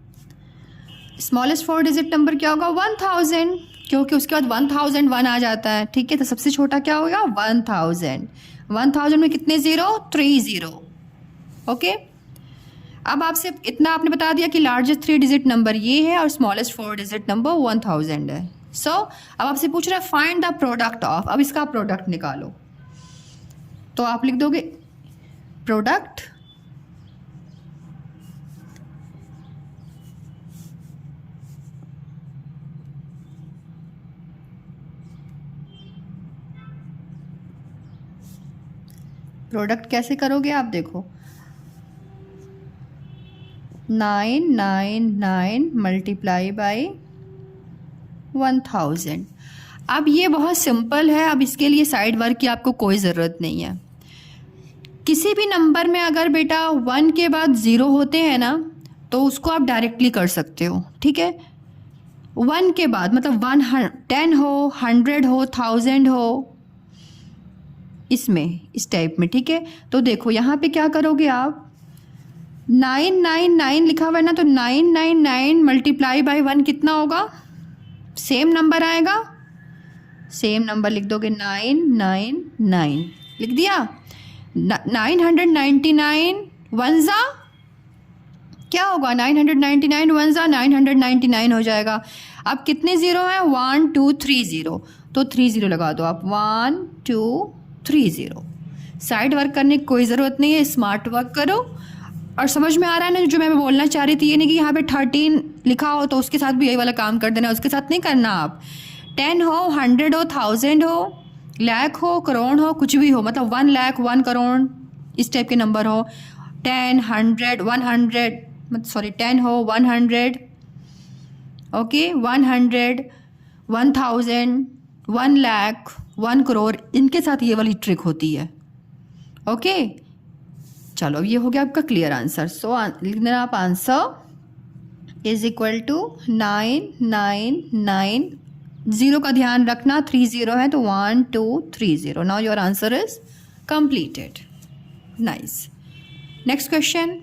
smallest 4 digit number क्या होगा 1000, क्योंकि उसके बाद 1001 आ जाता है। ठीक है, तो सबसे छोटा क्या होगा 1000, 1000 में कितने ज़ीरो, 3 ज़ीरो। ओके, अब आपसे इतना आपने बता दिया कि लार्जेस्ट 3 डिजिट नंबर ये है और स्मॉलेस्ट 4 डिजिट नंबर 1000 है। सो अब आपसे पूछ रहा है फाइंड द प्रोडक्ट ऑफ, अब इसका प्रोडक्ट निकालो। तो आप लिख दोगे प्रोडक्ट प्रोडक्ट कैसे करोगे आप, देखो 999 मल्टीप्लाई बाई 1000। अब ये बहुत सिंपल है, अब इसके लिए साइड वर्क की आपको कोई ज़रूरत नहीं है। किसी भी नंबर में अगर बेटा 1 के बाद 0 होते हैं ना, तो उसको आप डायरेक्टली कर सकते हो। ठीक है, 1 के बाद मतलब 10 हो, 100 हो, 1000 हो, इसमें इस टाइप में। ठीक है, तो देखो यहाँ पे क्या करोगे आप, 999 लिखा हुआ है ना, तो 999 मल्टीप्लाई बाई 1 कितना होगा, सेम नंबर आएगा, सेम नंबर लिख दोगे 999 लिख दिया। 999 वन ज़ा क्या होगा, 999 वन ज़ा 999 हो जाएगा। अब कितने ज़ीरो हैं, 1 2 3 ज़ीरो, तो 3 ज़ीरो लगा दो आप, 1 2 3 ज़ीरो। साइड वर्क करने की कोई ज़रूरत नहीं है, स्मार्ट वर्क करो। और समझ में आ रहा है ना जो मैं बोलना चाह रही थी, ये नहीं कि यहाँ पे 13 लिखा हो तो उसके साथ भी यही वाला काम कर देना, उसके साथ नहीं करना आप। 10 हो, 100 हो, 1000 हो, लाख हो, करोड़ हो, कुछ भी हो, मतलब 1 लाख 1 करोड़ इस टाइप के नंबर हो, 10, 100, 100, सॉरी 10 हो, 100, ओके, 100, 1000, 1 लाख, 1 करोड़, इनके साथ ये वाली ट्रिक होती है। ओके, चलो ये हो गया आपका क्लियर आंसर। सो लिखना आप answer is equal to 999, zero का ध्यान रखना, 3 0 है तो 1 2 3 0। Now your answer is completed. Nice. Next question,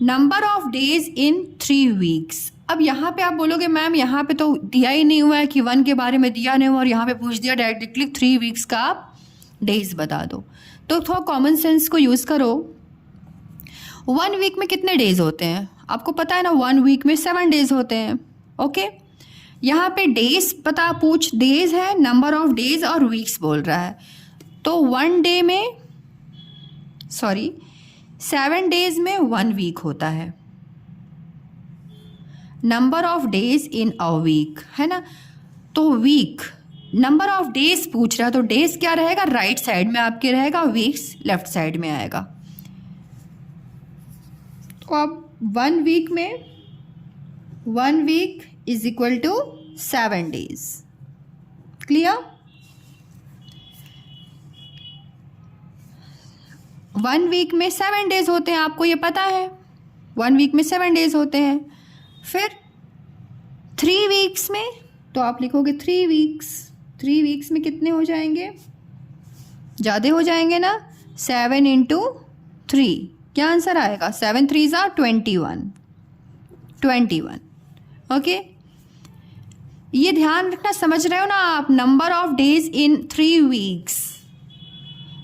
number of days in 3 weeks. अब यहाँ पे आप बोलोगे मैम यहाँ पे तो दिया ही नहीं हुआ है कि 1 के बारे में दिया नहीं हुआ और यहाँ पे पूछ दिया डायरेक्टली 3 वीक्स का आप डेज बता दो। तो थोड़ा कॉमन सेंस को यूज़ करो। 1 वीक में कितने डेज होते हैं आपको पता है ना, 1 वीक में 7 डेज होते हैं। ओके, यहाँ पे डेज पता पूछ, डेज है, नंबर ऑफ डेज और वीक्स बोल रहा है। तो 1 डे में, सॉरी 7 डेज में 1 वीक होता है। Number of days in a week है ना, तो वीक नंबर ऑफ डेज पूछ रहा है तो डेज क्या रहेगा, राइट साइड में आपके रहेगा, वीक्स लेफ्ट साइड में आएगा। तो अब 1 वीक में 1 week is equal to 7 days. Clear? 1 week में 7 डेज होते हैं, आपको ये पता है, 1 वीक में 7 डेज होते हैं। फिर 3 वीक्स में तो आप लिखोगे 3 वीक्स। 3 वीक्स में कितने हो जाएंगे, ज़्यादा हो जाएंगे ना, 7 इंटू 3, क्या आंसर आएगा, 7 3 ज़ा 21। ओके, ये ध्यान रखना, समझ रहे हो ना आप, number of days in 3 weeks.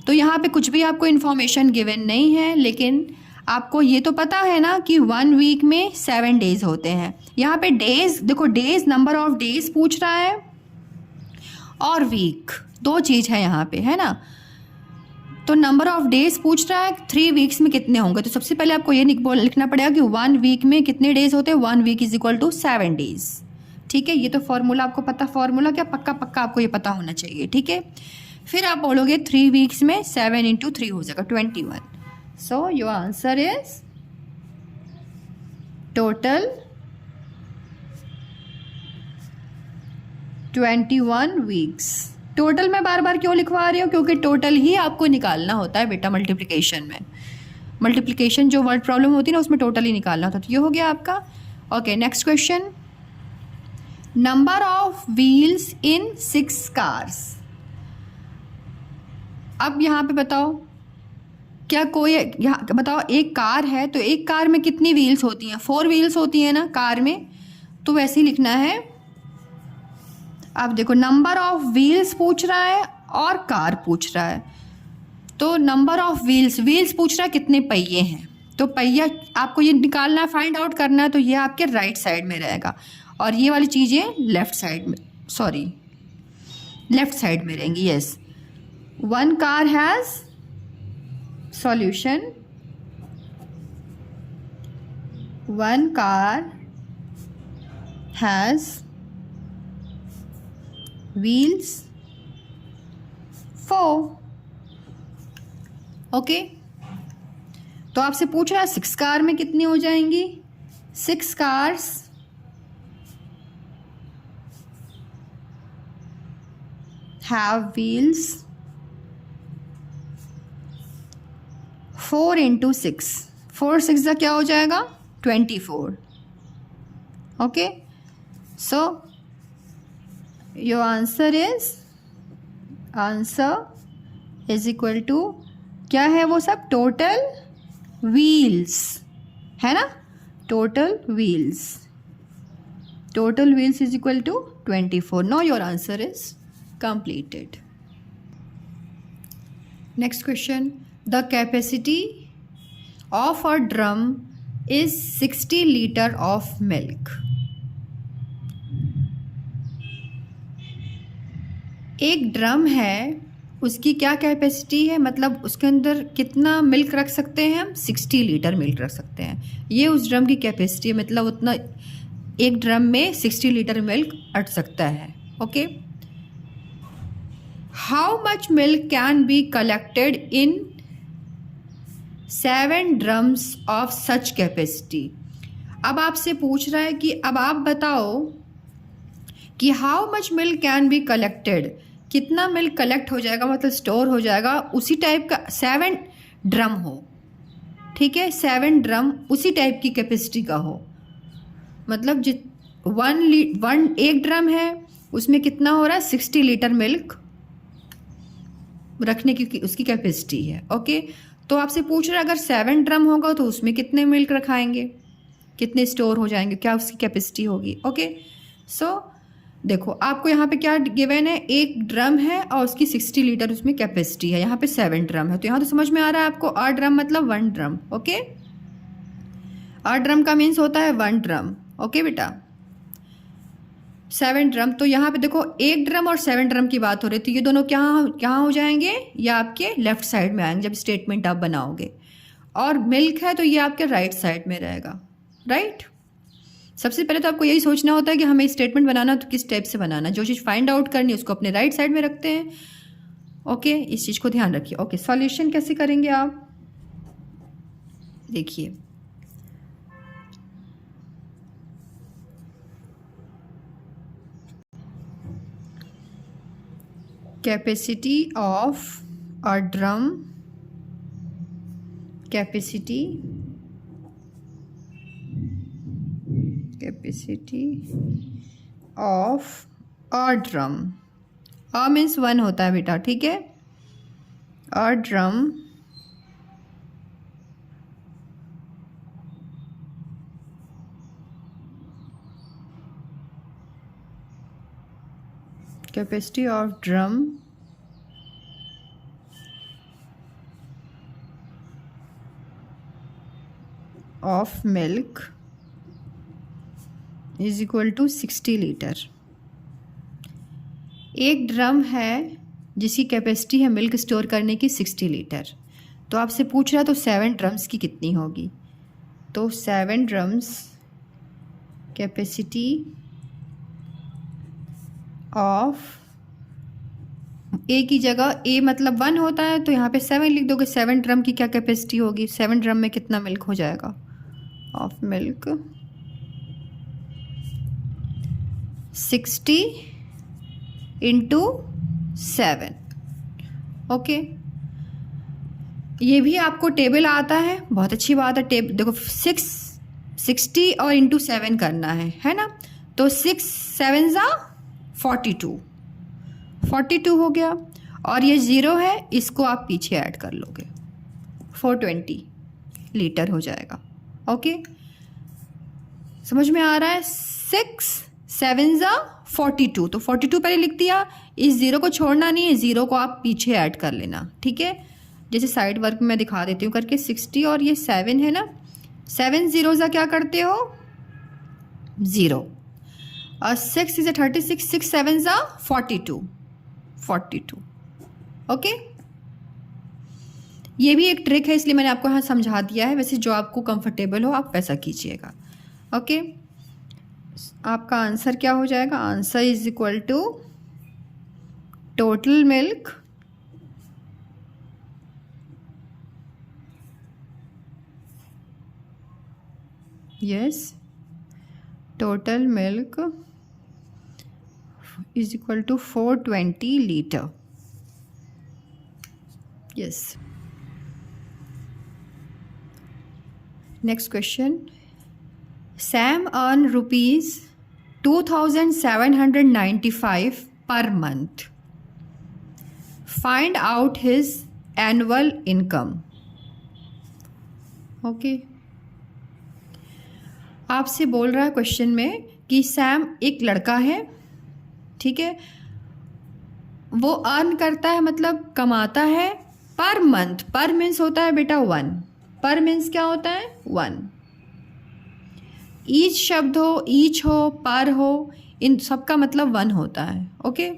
तो यहाँ पे कुछ भी आपको इन्फॉर्मेशन गिवन नहीं है, लेकिन आपको ये तो पता है ना कि 1 वीक में 7 डेज होते हैं। यहाँ पे डेज देखो, डेज नंबर ऑफ डेज पूछ रहा है और वीक, 2 चीज़ है यहाँ पे, है ना। तो नंबर ऑफ डेज पूछ रहा है, 3 वीक्स में कितने होंगे। तो सबसे पहले आपको ये लिखना पड़ेगा कि 1 वीक में कितने डेज होते हैं, 1 week is equal to 7 days. ठीक है, ये तो फॉर्मूला आपको पता, फॉर्मूला क्या पक्का आपको ये पता होना चाहिए। ठीक है, फिर आप बोलोगे 3 वीक्स में 7 इंटू 3 हो जाएगा 21। So your answer is total 21 weeks। Total मैं बार बार क्यों लिखवा रही हूँ, क्योंकि टोटल ही आपको निकालना होता है बेटा मल्टीप्लिकेशन में। मल्टीप्लिकेशन जो वर्ड प्रॉब्लम होती है ना, उसमें टोटल ही निकालना होता है। तो ये हो गया आपका। Okay, next question, number of wheels in 6 cars. अब यहाँ पे बताओ, क्या कोई, यहाँ बताओ, एक कार है तो एक कार में कितनी व्हील्स होती हैं, 4 व्हील्स होती हैं ना कार में। तो वैसे ही लिखना है। अब देखो, नंबर ऑफ व्हील्स पूछ रहा है और कार पूछ रहा है। तो नंबर ऑफ व्हील्स पूछ रहा है कितने पहिए हैं, तो पहिया आपको ये निकालना, फाइंड आउट करना है। तो ये आपके राइट साइड में रहेगा और ये वाली चीज़ें लेफ्ट साइड में, सॉरी लेफ्ट साइड में रहेंगी। Yes, 1 car has solution, 1 car has wheels 4। Okay, तो आपसे पूछ रहा है 6 कार में कितनी हो जाएंगी। 6 कार्स have wheels 4 इंटू 6, 4 6 का क्या हो जाएगा 24। Okay, so your answer is equal to, क्या है वो सब, टोटल व्हील्स है ना, total wheels is equal to 24। No, your answer is completed. Next question, the capacity of a drum is 60 liter of milk। एक ड्रम है, उसकी क्या कैपेसिटी है, मतलब उसके अंदर कितना मिल्क रख सकते हैं हम, 60 लीटर मिल्क रख सकते हैं। ये उस ड्रम की कैपेसिटी है, मतलब उतना एक ड्रम में 60 लीटर मिल्क अट सकता है। Okay, how much milk can be collected in 7 drums of such capacity. अब आपसे पूछ रहा है कि अब आप बताओ कि how much milk can be collected, कितना मिल्क कलेक्ट हो जाएगा, मतलब स्टोर हो जाएगा उसी टाइप का 7 ड्रम हो, ठीक है, 7 ड्रम उसी टाइप की कैपेसिटी का हो, मतलब एक ड्रम है उसमें कितना हो रहा है 60 लीटर मिल्क रखने की उसकी कैपेसिटी है। ओके, तो आपसे पूछ रहा है अगर 7 ड्रम होगा तो उसमें कितने मिल्क रखाएंगे, कितने स्टोर हो जाएंगे, क्या उसकी कैपेसिटी होगी। ओके, सो देखो आपको यहाँ पे क्या गिवन है, एक ड्रम है और उसकी 60 लीटर उसमें कैपेसिटी है, यहाँ पे 7 ड्रम है, तो यहाँ तो समझ में आ रहा है आपको, 8 ड्रम मतलब 1 ड्रम। ओके, 8 ड्रम का मीन्स होता है 1 ड्रम। ओके बेटा, 7 ड्रम, तो यहाँ पे देखो 1 ड्रम और 7 ड्रम की बात हो रही है, तो ये दोनों क्या हो जाएंगे, ये आपके लेफ्ट साइड में आएंगे जब स्टेटमेंट आप बनाओगे, और मिल्क है तो ये आपके राइट साइड में रहेगा। राइट, सबसे पहले तो आपको यही सोचना होता है कि हमें स्टेटमेंट बनाना तो किस टाइप से बनाना, जो चीज़ फाइंड आउट करनी है उसको अपने राइट साइड में रखते हैं। ओके, इस चीज़ को ध्यान रखिए। ओके, सॉल्यूशन कैसे करेंगे आप, देखिए capacity of a drum, capacity of a drum, a means 1 होता है बेटा, ठीक है, a drum capacity of drum of milk is equal to 60 litre. एक ड्रम है जिसकी कैपेसिटी है मिल्क स्टोर करने की 60 लीटर, तो आपसे पूछ रहा है तो 7 ड्रम्स की कितनी होगी, तो 7 ड्रम्स कैपेसिटी ऑफ, ए की जगह ए मतलब 1 होता है तो यहाँ पे 7 लिख दोगे, 7 ड्रम की क्या कैपेसिटी होगी, 7 ड्रम में कितना मिल्क हो जाएगा, ऑफ मिल्क 60 इंटू 7। ओके, ये भी आपको टेबल आता है, बहुत अच्छी बात है, टेबल देखो 60 और इंटू 7 करना है ना, तो 6 7 42 हो गया, और ये 0 है इसको आप पीछे ऐड कर लोगे, 420 लीटर हो जाएगा। ओके, समझ में आ रहा है, 6 7 42, तो 42 पहले लिख दिया, इस 0 को छोड़ना नहीं है, 0 को आप पीछे ऐड कर लेना, ठीक है, जैसे साइड वर्क में मैं दिखा देती हूँ करके, 60 और ये 7 है ना, 7 ज़ीरोज़ क्या करते हो 0, और 6 इज़ 36, 6 7 42। ओके, ये भी एक ट्रिक है इसलिए मैंने आपको यहाँ समझा दिया है, वैसे जो आपको कंफर्टेबल हो आप वैसा कीजिएगा। ओके, आपका आंसर क्या हो जाएगा, answer is equal to total milk total milk is equal to 420 litre. Yes, next question, Sam earn rupees 2,795 per month. Find out his annual income. Okay. आपसे बोल रहा है क्वेश्चन में कि सैम एक लड़का है, ठीक है, वो अर्न करता है मतलब कमाता है पर मंथ, पर मीन्स होता है बेटा 1, पर मीन्स क्या होता है 1, ईच शब्द हो, ईच हो, पर हो, इन सब का मतलब 1 होता है। ओके,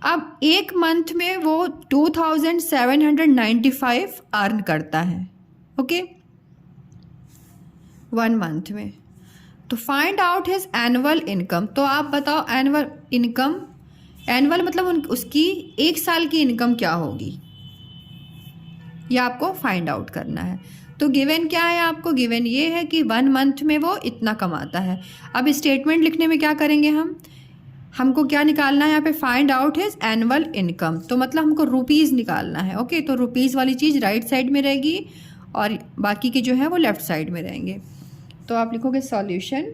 अब एक मंथ में वो 2,795 अर्न करता है। ओके, 1 मंथ में, तो find out his annual income, तो आप बताओ एनुअल इनकम, एनुअल मतलब उसकी एक साल की इनकम क्या होगी। ये आपको फाइंड आउट करना है। तो गिवन क्या है आपको? गिवन ये है कि 1 मंथ में वो इतना कमाता है। अब स्टेटमेंट लिखने में क्या करेंगे हमको क्या निकालना है यहाँ पे? Find out his annual income. तो मतलब हमको रुपीज़ निकालना है। ओके, तो रुपीज़ वाली चीज़ राइट साइड में रहेगी और बाकी के जो है वो लेफ़्ट साइड में रहेंगे। तो आप लिखोगे solution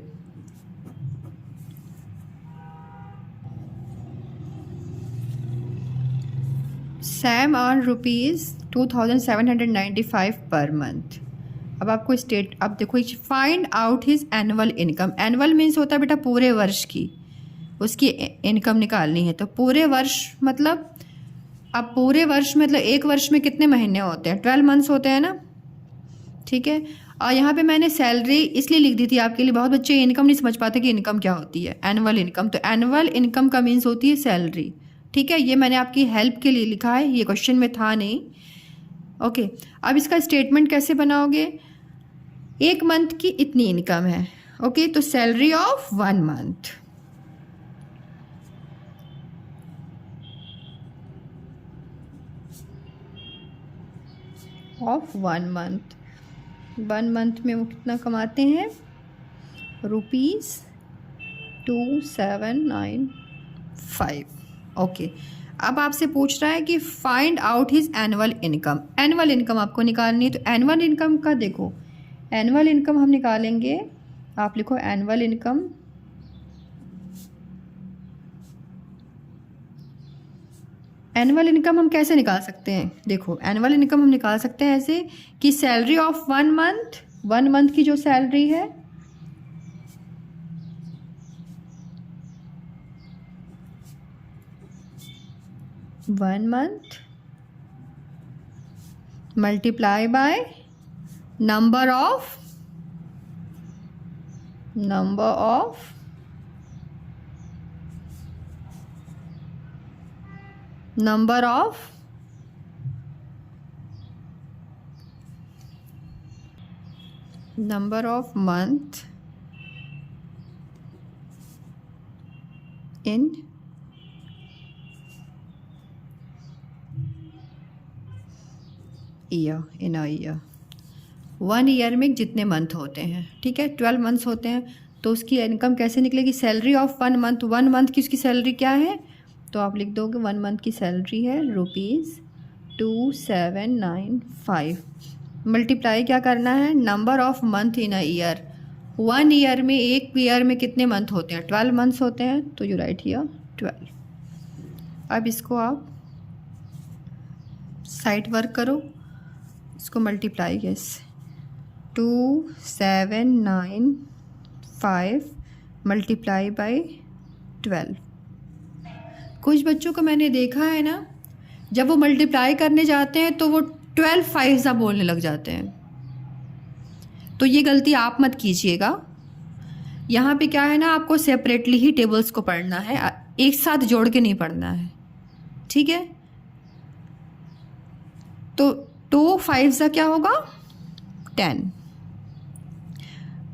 Sam earn ₹2,795 per month. अब आपको अब देखो find out his annual income. Annual means होता है बेटा पूरे वर्ष की उसकी इनकम निकालनी है। तो पूरे वर्ष मतलब, अब पूरे वर्ष मतलब एक वर्ष में कितने महीने होते हैं? 12 मंथ्स होते हैं ना, ठीक है। और यहाँ पे मैंने सैलरी इसलिए लिख दी थी आपके लिए, बहुत बच्चे इनकम नहीं समझ पाते कि इनकम क्या होती है। एनुअल इनकम, तो एनुअल इनकम का मीन्स होती है सैलरी, ठीक है। ये मैंने आपकी हेल्प के लिए लिखा है, ये क्वेश्चन में था नहीं। ओके, अब इसका स्टेटमेंट कैसे बनाओगे? एक मंथ की इतनी इनकम है। ओके, तो salary of 1 month, of 1 month. 1 month में वो कितना कमाते हैं? ₹2795। ओके, अब आपसे पूछ रहा है कि find out his annual income. Annual income आपको निकालनी है। तो एनुअल इनकम का देखो, एनुअल इनकम हम निकालेंगे, आप लिखो एनुअल इनकम। एनुअल इनकम हम कैसे निकाल सकते हैं? देखो, एनुअल इनकम हम निकाल सकते हैं ऐसे कि सैलरी ऑफ 1 मंथ, 1 मंथ की जो सैलरी है, one month multiply by number of number of month in year, in a year। 1 year में जितने मंथ होते हैं, ठीक है, 12 मंथ्स होते हैं, तो उसकी इनकम कैसे निकलेगी? सैलरी ऑफ 1 मंथ, 1 मंथ की उसकी सैलरी क्या है? तो आप लिख दोगे 1 मंथ की सैलरी है ₹2795। मल्टीप्लाई क्या करना है? Number of month in a year. 1 year में, एक ईयर में कितने मंथ होते हैं? 12 मंथ्स होते हैं, तो यू राइट हियर 12। अब इसको आप साइड वर्क करो, इसको मल्टीप्लाई, यस, 2795 मल्टीप्लाई बाई 12। कुछ बच्चों को मैंने देखा है ना, जब वो मल्टीप्लाई करने जाते हैं तो वो 12 5 बोलने लग जाते हैं। तो ये गलती आप मत कीजिएगा। यहाँ पे क्या है ना, आपको सेपरेटली ही टेबल्स को पढ़ना है, एक साथ जोड़ के नहीं पढ़ना है, ठीक है। तो 2 5 क्या होगा? 10,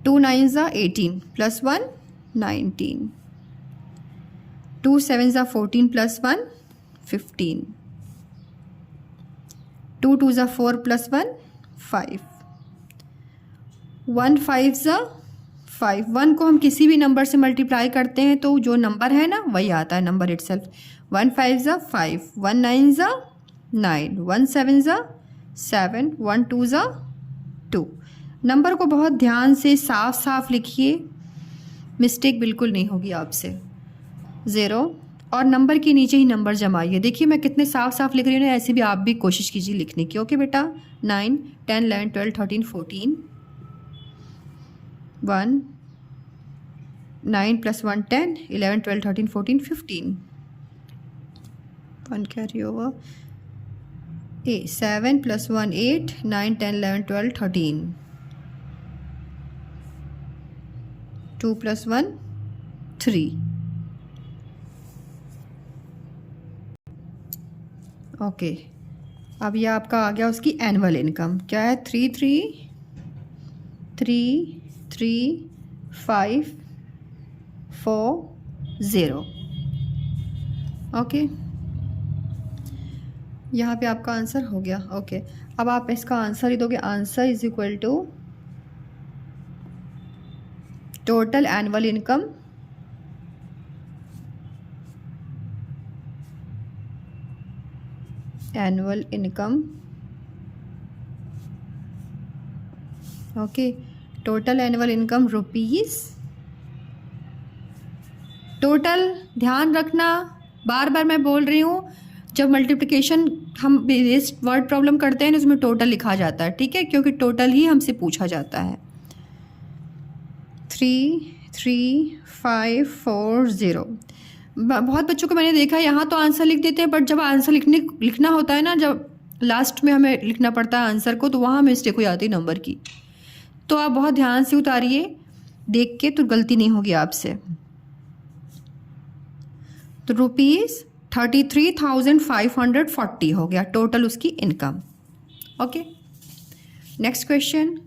2 9 18 प्लस 1 19, 2 7 14 प्लस 1 15, 2 2 4 प्लस 1 5, 1 5 5। 1 को हम किसी भी नंबर से मल्टीप्लाई करते हैं तो जो नंबर है ना वही आता है, नंबर इटसेल्फ। 1 5 5, 1 9 9, 1 7 7, 1 2 2। नंबर को बहुत ध्यान से साफ साफ लिखिए, मिस्टेक बिल्कुल नहीं होगी आपसे। 0 और नंबर के नीचे ही नंबर जमाइए। देखिए मैं कितने साफ साफ लिख रही हूँ ना, ऐसे भी आप भी कोशिश कीजिए लिखने की। ओके बेटा, 9 10 11 12 13 14, 1 9 plus 1 10, 11 12 13 14 15, 1 carry over, 7 plus 1 8, 9 10 11 12 13, 2 plus 1 3। Okay, अब ये आपका आ गया उसकी एनुअल इनकम। क्या है? 3333540। ओके, यहाँ पे आपका आंसर हो गया। ओके, अब आप इसका आंसर ही दोगे। Answer is equal to total annual income okay, total annual income rupees. Total ध्यान रखना, बार बार मैं बोल रही हूँ, जब मल्टीप्लिकेशन हम बेस्ड वर्ड प्रॉब्लम करते हैं ना उसमें टोटल लिखा जाता है, ठीक है, क्योंकि टोटल ही हमसे पूछा जाता है। 33540। बहुत बच्चों को मैंने देखा है यहाँ तो आंसर लिख देते हैं, बट जब आंसर लिखना होता है ना, जब लास्ट में हमें लिखना पड़ता है आंसर को, तो वहाँ मिस्टेक हो जाती है नंबर की। तो आप बहुत ध्यान से उतारिए देख के, तो गलती नहीं होगी आपसे। तो ₹33,540 हो गया टोटल उसकी income. Okay, next question.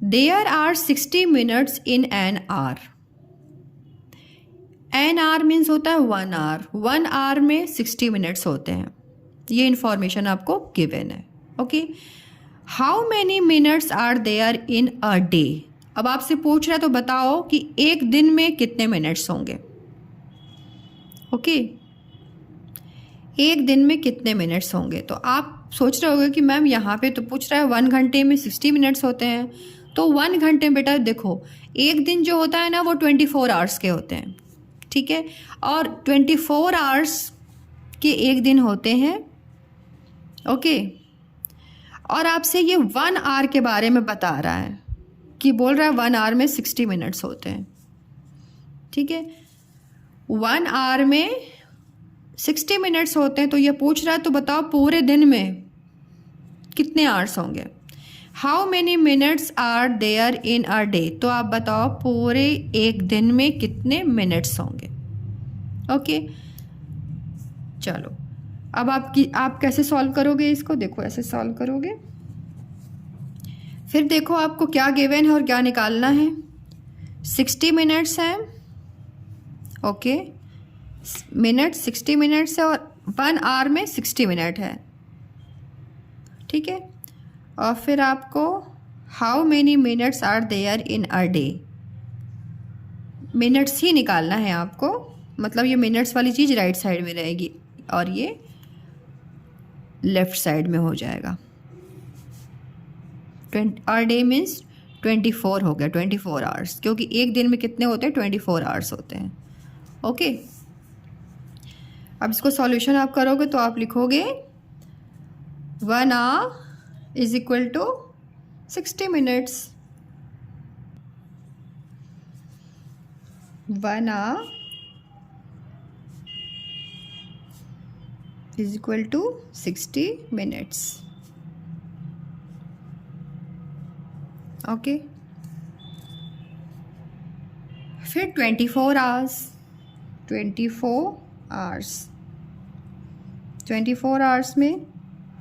There are 60 minutes in an hour. An hour means होता है 1 आवर। 1 आवर में 60 मिनट्स होते हैं, ये इंफॉर्मेशन आपको गिवन है। Okay, how many minutes are there in a day. अब आपसे पूछ रहा है तो बताओ कि एक दिन में कितने मिनट्स होंगे। ओके, एक दिन में कितने मिनट्स होंगे। तो आप सोच रहे होगे कि मैम यहाँ पे तो पूछ रहा है 1 घंटे में 60 मिनट्स होते हैं। तो 1 घंटे में बेटा देखो, एक दिन जो होता है ना वो 24 आवर्स के होते हैं, ठीक है, और 24 आवर्स के एक दिन होते हैं। ओके, और आपसे ये 1 आवर के बारे में बता रहा है कि बोल रहा है 1 आवर में 60 मिनट्स होते हैं, ठीक है, 1 आवर में 60 मिनट्स होते हैं। तो ये पूछ रहा है तो बताओ पूरे दिन में कितने आवर्स होंगे। How many minutes are there in a day. तो आप बताओ पूरे एक दिन में कितने मिनट्स होंगे। ओके, चलो अब आप कैसे सॉल्व करोगे इसको, देखो ऐसे सॉल्व करोगे। फिर देखो आपको क्या गिवन है और क्या निकालना है। 60 मिनट्स हैं, ओके, मिनट 60 मिनट्स है, और 1 आवर में 60 मिनट है, ठीक है। और फिर आपको how many minutes are there in a day, minutes ही निकालना है आपको, मतलब ये मिनट्स वाली चीज़ राइट साइड में रहेगी और ये लेफ्ट साइड में हो जाएगा। अ डे मीन्स 24 हो गया, 24 आवर्स, क्योंकि एक दिन में कितने होते हैं, 24 आवर्स होते हैं। ओके, अब इसको सॉल्यूशन आप करोगे तो आप लिखोगे 1 hour is equal to 60 minutes. 1 hour is equal to 60 minutes. Okay, फिर 24 आवर्स, 24 आवर्स में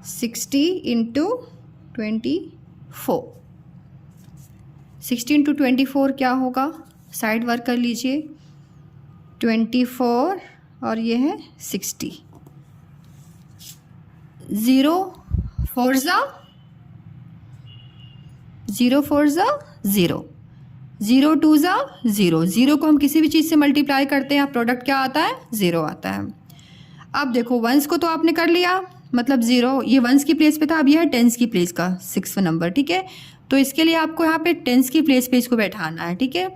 60 इंटू 24, 60 इंटू 24 क्या होगा, साइड वर्क कर लीजिए। 24 और ये है 60, 0 4 ज़ा 0 4 ज़ा 0, 0 2 ज़ा 0, 0 को हम किसी भी चीज़ से मल्टीप्लाई करते हैं, प्रोडक्ट क्या आता है, 0 आता है। अब देखो वंस को तो आपने कर लिया, मतलब 0 ये वंस की प्लेस पे था, अब ये है टेंस की प्लेस का 6वां नंबर, ठीक है। तो इसके लिए आपको यहाँ पे टेंस की प्लेस पे इसको बैठाना है, ठीक है।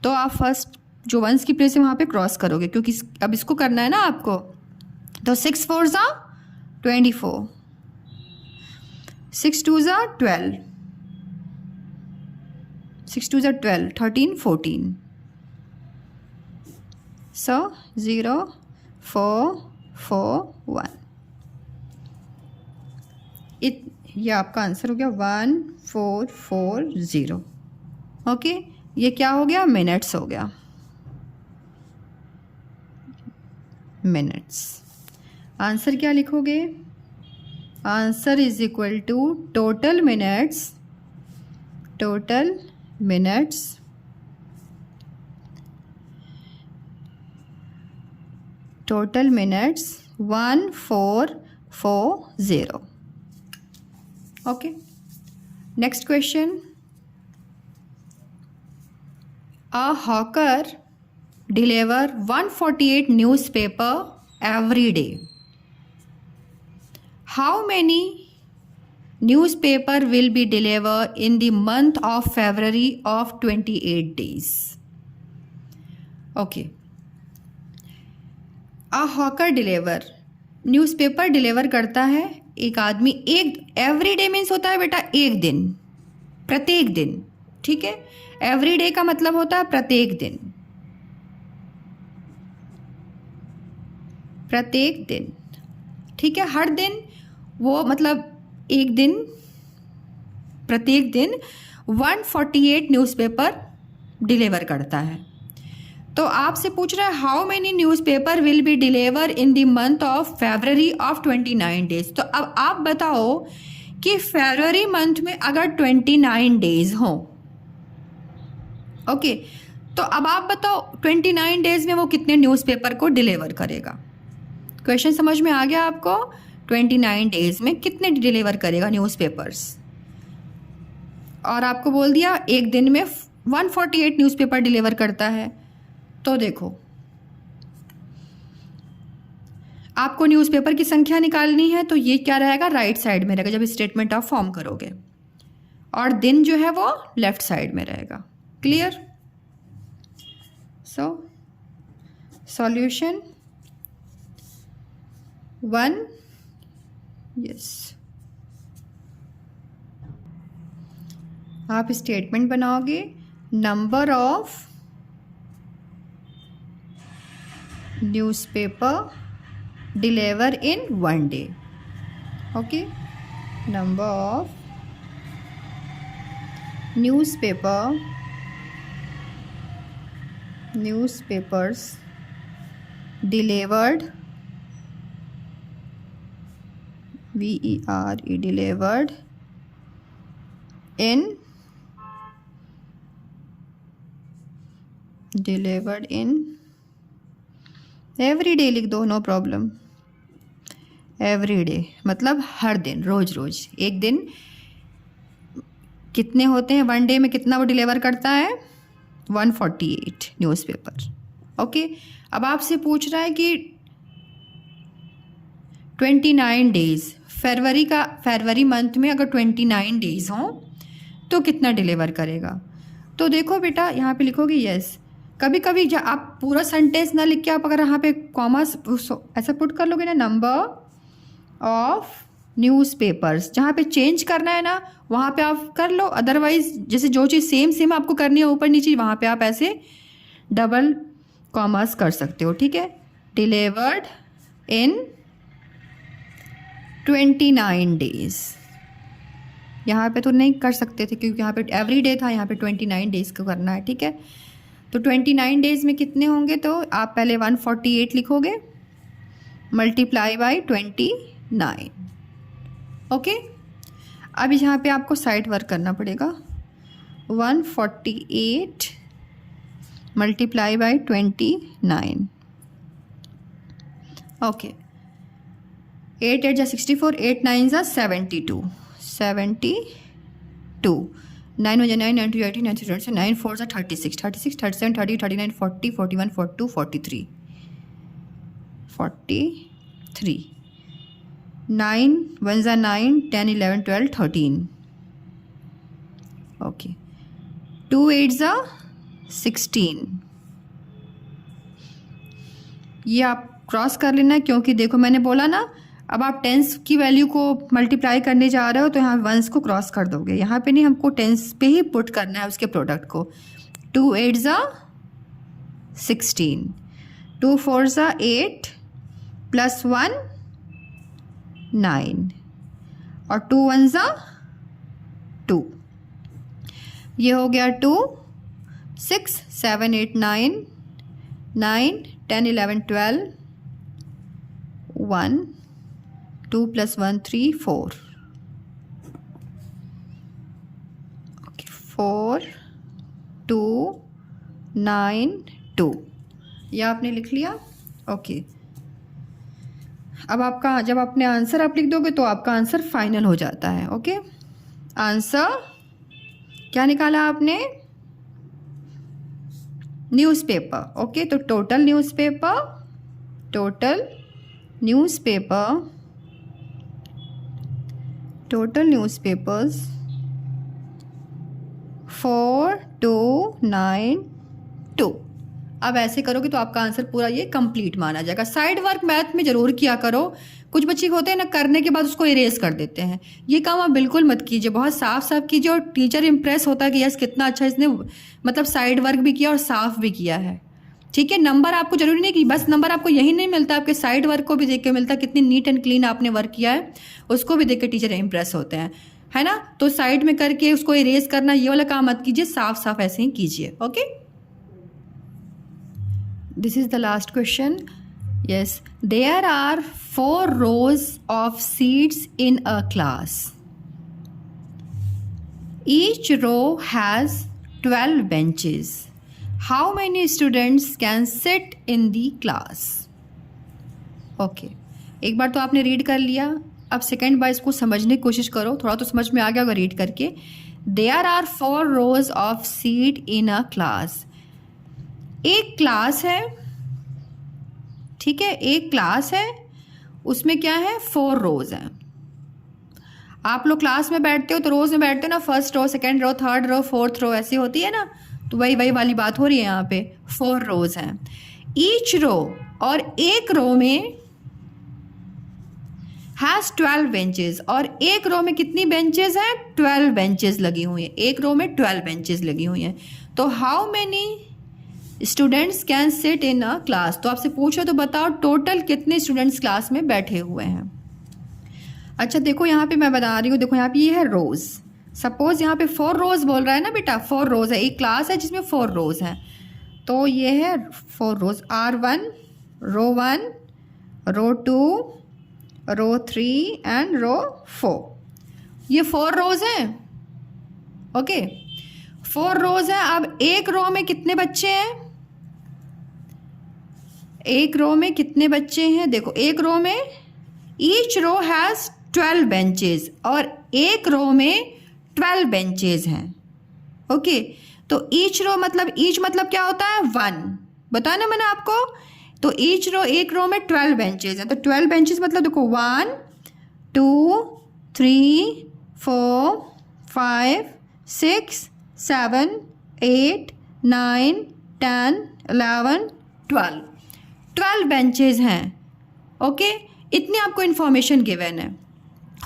तो आप फर्स्ट जो वंस की प्लेस है वहाँ पे क्रॉस करोगे, क्योंकि अब इसको करना है ना आपको। तो 6 4 ज़ा 24, 6 2 ज़ा 12, 6 2 ज़ा 12, 13 14, so 0 4 4 1। ये आपका आंसर हो गया 1440। ओके, ये क्या हो गया, मिनट्स हो गया, मिनट्स। आंसर क्या लिखोगे, answer is equal to total minutes 1440. Okay. Next question. A hawker deliver 148 newspaper every day. How many newspaper will be delivered in the month of February of 28 days? Okay. A hawker deliver newspaper deliver करता है एक आदमी, एक every day means होता है बेटा एक दिन, प्रत्येक दिन, ठीक है। एवरी डे का मतलब होता है प्रत्येक दिन, प्रत्येक दिन, ठीक है। हर दिन वो मतलब एक दिन, प्रत्येक दिन 148 न्यूज़पेपर डिलीवर करता है। तो आपसे पूछ रहा है how many newspaper will be deliver in the month of February of 29 days. तो अब आप बताओ कि फरवरी मंथ में अगर 29 डेज हो, ओके, तो अब आप बताओ 29 डेज में वो कितने न्यूज़पेपर को डिलीवर करेगा। क्वेश्चन समझ में आ गया आपको? 29 डेज में कितने डिलीवर करेगा न्यूज़पेपर्स, और आपको बोल दिया एक दिन में 148 न्यूज़पेपर डिलीवर करता है। तो देखो आपको न्यूज़पेपर की संख्या निकालनी है, तो ये क्या रहेगा, राइट साइड में रहेगा जब स्टेटमेंट ऑफ फॉर्म करोगे, और दिन जो है वो लेफ्ट साइड में रहेगा। क्लियर? So solution 1, yes. आप स्टेटमेंट बनाओगे, number of newspaper deliver in one day. Okay, number of newspapers delivered, delivered in every day लिख दो, नो प्रॉब्लम। एवरी डे मतलब हर दिन, रोज रोज, एक दिन कितने होते हैं, वन डे में कितना वो डिलीवर करता है, 148 न्यूज़पेपर। ओके, अब आपसे पूछ रहा है कि 29 डेज, फरवरी मंथ में अगर 29 डेज हों तो कितना डिलीवर करेगा। तो देखो बेटा यहाँ पे लिखोगे यस। कभी कभी जब आप पूरा सेंटेंस ना लिख के आप अगर यहाँ पे कॉमास ऐसा पुट कर लोगे ना, नंबर ऑफ न्यूज़पेपर्स, जहाँ पे चेंज करना है ना वहाँ पे आप कर लो। अदरवाइज जैसे जो चीज़ सेम आपको करनी है ऊपर नीचे, वहाँ पे आप ऐसे डबल कॉमास कर सकते हो, ठीक है। डिलीवर्ड इन 29 डेज, यहाँ पे तो नहीं कर सकते थे क्योंकि यहाँ पे एवरी डे था, यहाँ पे 29 डेज को करना है, ठीक है। तो 29 डेज में कितने होंगे, तो आप पहले 148 लिखोगे, मल्टीप्लाई बाय 29। ओके, अब यहाँ पे आपको साइड वर्क करना पड़ेगा। 148 मल्टीप्लाई बाय 29। ओके, 8 8 जा 64, 8 9 जा 72, 9 1 9, 9 2 18, 9 3 20, 9 4 जा 36, 36 37 30 39 40 41 42 43, 9 1 जा 9, 10 11 12 13। ओके, 2 8 जा 16। ये आप क्रॉस कर लेना, क्योंकि देखो मैंने बोला ना, अब आप टेंस की वैल्यू को मल्टीप्लाई करने जा रहे हो तो यहाँ वंस को क्रॉस कर दोगे, यहाँ पे नहीं, हमको टेंस पे ही पुट करना है उसके प्रोडक्ट को। 2 8 जा 16, 2 4 जा 8 प्लस 1 9, और 2 1 जा 2, ये हो गया 2 6 7 8 9 9 10 11 12 1 2 plus 1 3 4। ओके, 4 2 9 2, यह आपने लिख लिया। ओके, अब आपका जब अपने आंसर आप लिख दोगे तो आपका आंसर फाइनल हो जाता है। ओके, आंसर क्या निकाला आपने? न्यूज़पेपर। ओके, तो टोटल न्यूज़पेपर्स 4292। अब ऐसे करोगे तो आपका आंसर पूरा ये कंप्लीट माना जाएगा। साइड वर्क मैथ में ज़रूर किया करो। कुछ बच्चे होते हैं ना, करने के बाद उसको इरेज कर देते हैं। ये काम आप बिल्कुल मत कीजिए, बहुत साफ साफ कीजिए और टीचर इम्प्रेस होता है कि यस कितना अच्छा इसने मतलब साइड वर्क भी किया और साफ भी किया है। ठीक है, नंबर आपको जरूरी नहीं कि बस नंबर आपको यही नहीं मिलता, आपके साइड वर्क को भी देख के मिलता है, कितनी नीट एंड क्लीन आपने वर्क किया है उसको भी देख के टीचर इम्प्रेस होते हैं, है ना। तो साइड में करके उसको इरेज करना ये वाला काम मत कीजिए, साफ साफ ऐसे ही कीजिए। Okay, this is the last question. Yes, there are 4 rows of seats in a class. Each row has 12 benches. How many students can sit in the class? Okay, एक बार तो आपने रीड कर लिया, अब सेकेंड बार इसको समझने की कोशिश करो, थोड़ा तो समझ में आ गया होगा रीड करके। There are 4 rows of seat in a class. एक क्लास है, ठीक है, एक क्लास है, उसमें क्या है 4 rows हैं। आप लोग क्लास में बैठते हो तो रोज में बैठते हो ना, first row, second row, third row, fourth row, ऐसी होती है ना, तो वही वाली बात हो रही है यहाँ पे। 4 rows हैं, ईच रो, और एक रो में हैज़ 12 बेंचेस, और एक रो में कितनी बेंचेस हैं? 12 बेंचेस लगी हुई हैं, एक रो में 12 बेंचेस लगी हुई हैं। तो how many students can sit in a class? तो आपसे पूछो तो बताओ टोटल कितने स्टूडेंट्स क्लास में बैठे हुए हैं। अच्छा देखो यहाँ पे मैं बता रही हूँ, देखो यहाँ पे ये है रोज, सपोज यहाँ पे 4 rows बोल रहा है ना बेटा, 4 rows है, एक क्लास है जिसमें 4 rows हैं, तो ये है 4 rows, R1, row 1, row 2, row 3 and रो 4। ये 4 rows हैं। ओके, 4 rows हैं। अब एक रो में कितने बच्चे हैं? एक रो में कितने बच्चे हैं? देखो एक रो में ईच रो हैज़ 12 बेंचेस, और एक रो में 12 बेंचेस हैं। ओके, तो ईच रो मतलब ईच मतलब क्या होता है? 1, बताया ना मैंने आपको। तो ईच रो, एक रो में 12 बेंचेस हैं, तो 12 बेंचेस मतलब देखो 1 2 3 4 5 6 7 8 9 10 11 12 बेंचेस हैं। ओके, इतनी आपको इन्फॉर्मेशन गिवन है।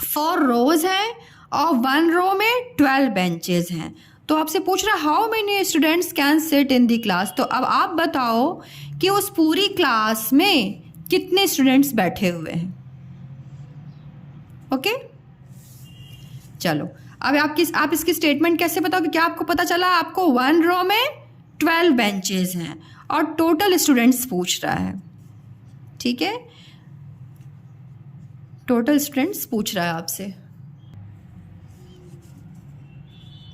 4 rows हैं और 1 रो में 12 बेंचेस हैं। तो आपसे पूछ रहा है how many students can sit in the class. तो अब आप बताओ कि उस पूरी क्लास में कितने स्टूडेंट्स बैठे हुए हैं। ओके, चलो अब आप इसकी स्टेटमेंट कैसे बताओगे? क्या आपको पता चला? आपको 1 रो में 12 बेंचेस हैं और टोटल स्टूडेंट्स पूछ रहा है। ठीक है, टोटल स्टूडेंट्स पूछ रहा है आपसे।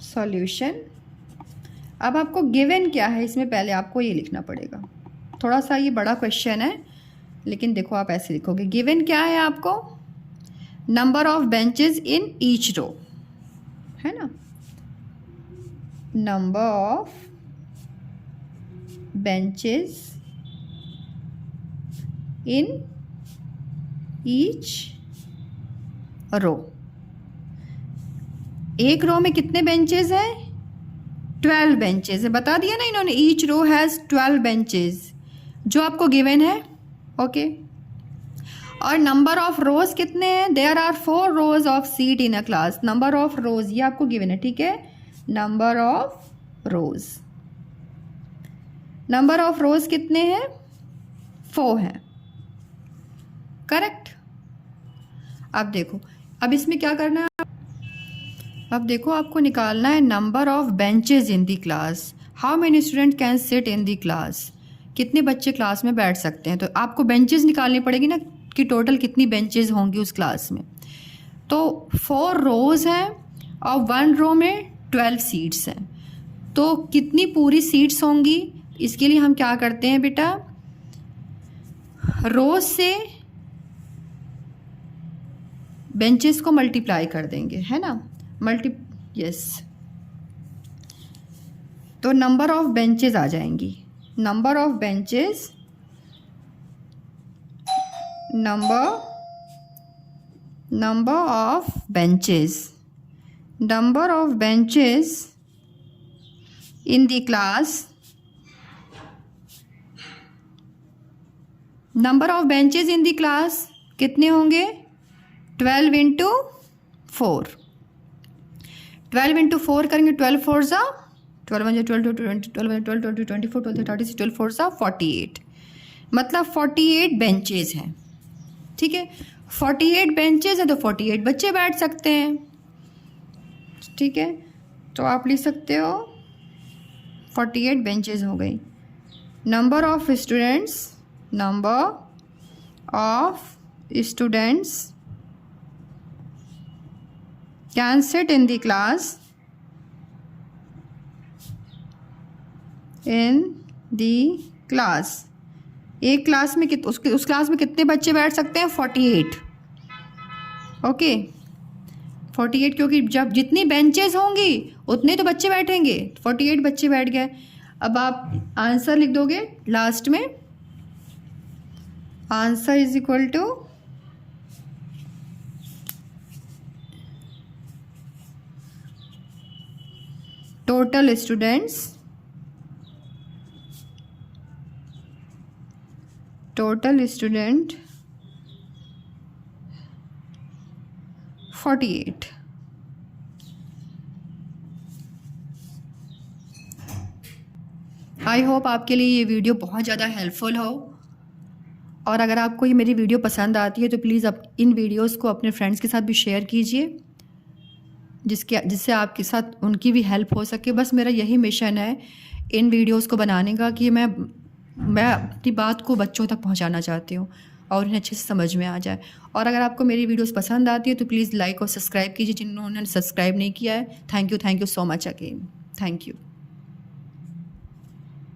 सॉल्यूशन, अब आपको गिवन क्या है इसमें पहले आपको ये लिखना पड़ेगा। थोड़ा सा ये बड़ा क्वेश्चन है, लेकिन देखो आप ऐसे लिखोगे। गिवन क्या है आपको? Number of benches in each row, है ना, number of benches in each row. एक रो में कितने बेंचेस हैं? 12 बेंचेस है, बता दिया ना इन्होंने, ईच रो हैज़ 12 बेंचेस जो आपको गिवन है। ओके, और नंबर ऑफ रोज कितने हैं? There are 4 rows of seat in a class. Number of rows ये आपको गिवन है, ठीक है, number of rows, number of rows कितने हैं? 4 हैं, करेक्ट। अब देखो, अब इसमें क्या करना है? अब देखो आपको निकालना है number of benches in the class. How many student can sit in the class? कितने बच्चे क्लास में बैठ सकते हैं। तो आपको बेंचेस निकालनी पड़ेगी ना कि टोटल कितनी बेंचेस होंगी उस क्लास में। तो 4 rows हैं और 1 रो में 12 सीट्स हैं, तो कितनी पूरी सीट्स होंगी? इसके लिए हम क्या करते हैं बेटा, रोज से बेंचेस को मल्टीप्लाई कर देंगे, है ना, यस, तो नंबर ऑफ बेंचेस आ जाएंगी, number of benches, number of benches, number of benches in the class, number of benches in the class कितने होंगे, 12 इंटू 4, 12 इंटू 4 करेंगे, 12 4 ज़ा 12, 1 12 20, 12 12 20 24, 12 30 12 4 ज़ा 48, मतलब 48 बेंचेस हैं, ठीक है, 48 बेंचेस हैं तो 48 बच्चे बैठ सकते हैं, ठीक है, तो आप लिख सकते हो 48 बेंचेस हो गई। Number of students, number of students can sit in the class, in the class, एक क्लास में उस क्लास में कितने बच्चे बैठ सकते हैं, 48, ओके, 48, क्योंकि जब जितनी बेंचेस होंगी उतने तो बच्चे बैठेंगे, 48 बच्चे बैठ गए। अब आप आंसर लिख दोगे लास्ट में, answer is equal to total students, total student 48। I hope आपके लिए ये वीडियो बहुत ज़्यादा हेल्पफुल हो, और अगर आपको ये मेरी वीडियो पसंद आती है तो प्लीज़ आप इन वीडियोस को अपने फ्रेंड्स के साथ भी शेयर कीजिए, जिससे आपके साथ उनकी भी हेल्प हो सके। बस मेरा यही मिशन है इन वीडियोस को बनाने का, कि मैं अपनी बात को बच्चों तक पहुंचाना चाहती हूं और उन्हें अच्छे से समझ में आ जाए। और अगर आपको मेरी वीडियोस पसंद आती है तो प्लीज़ लाइक और सब्सक्राइब कीजिए जिन्होंने सब्सक्राइब नहीं किया है। Thank you so much again, thank you.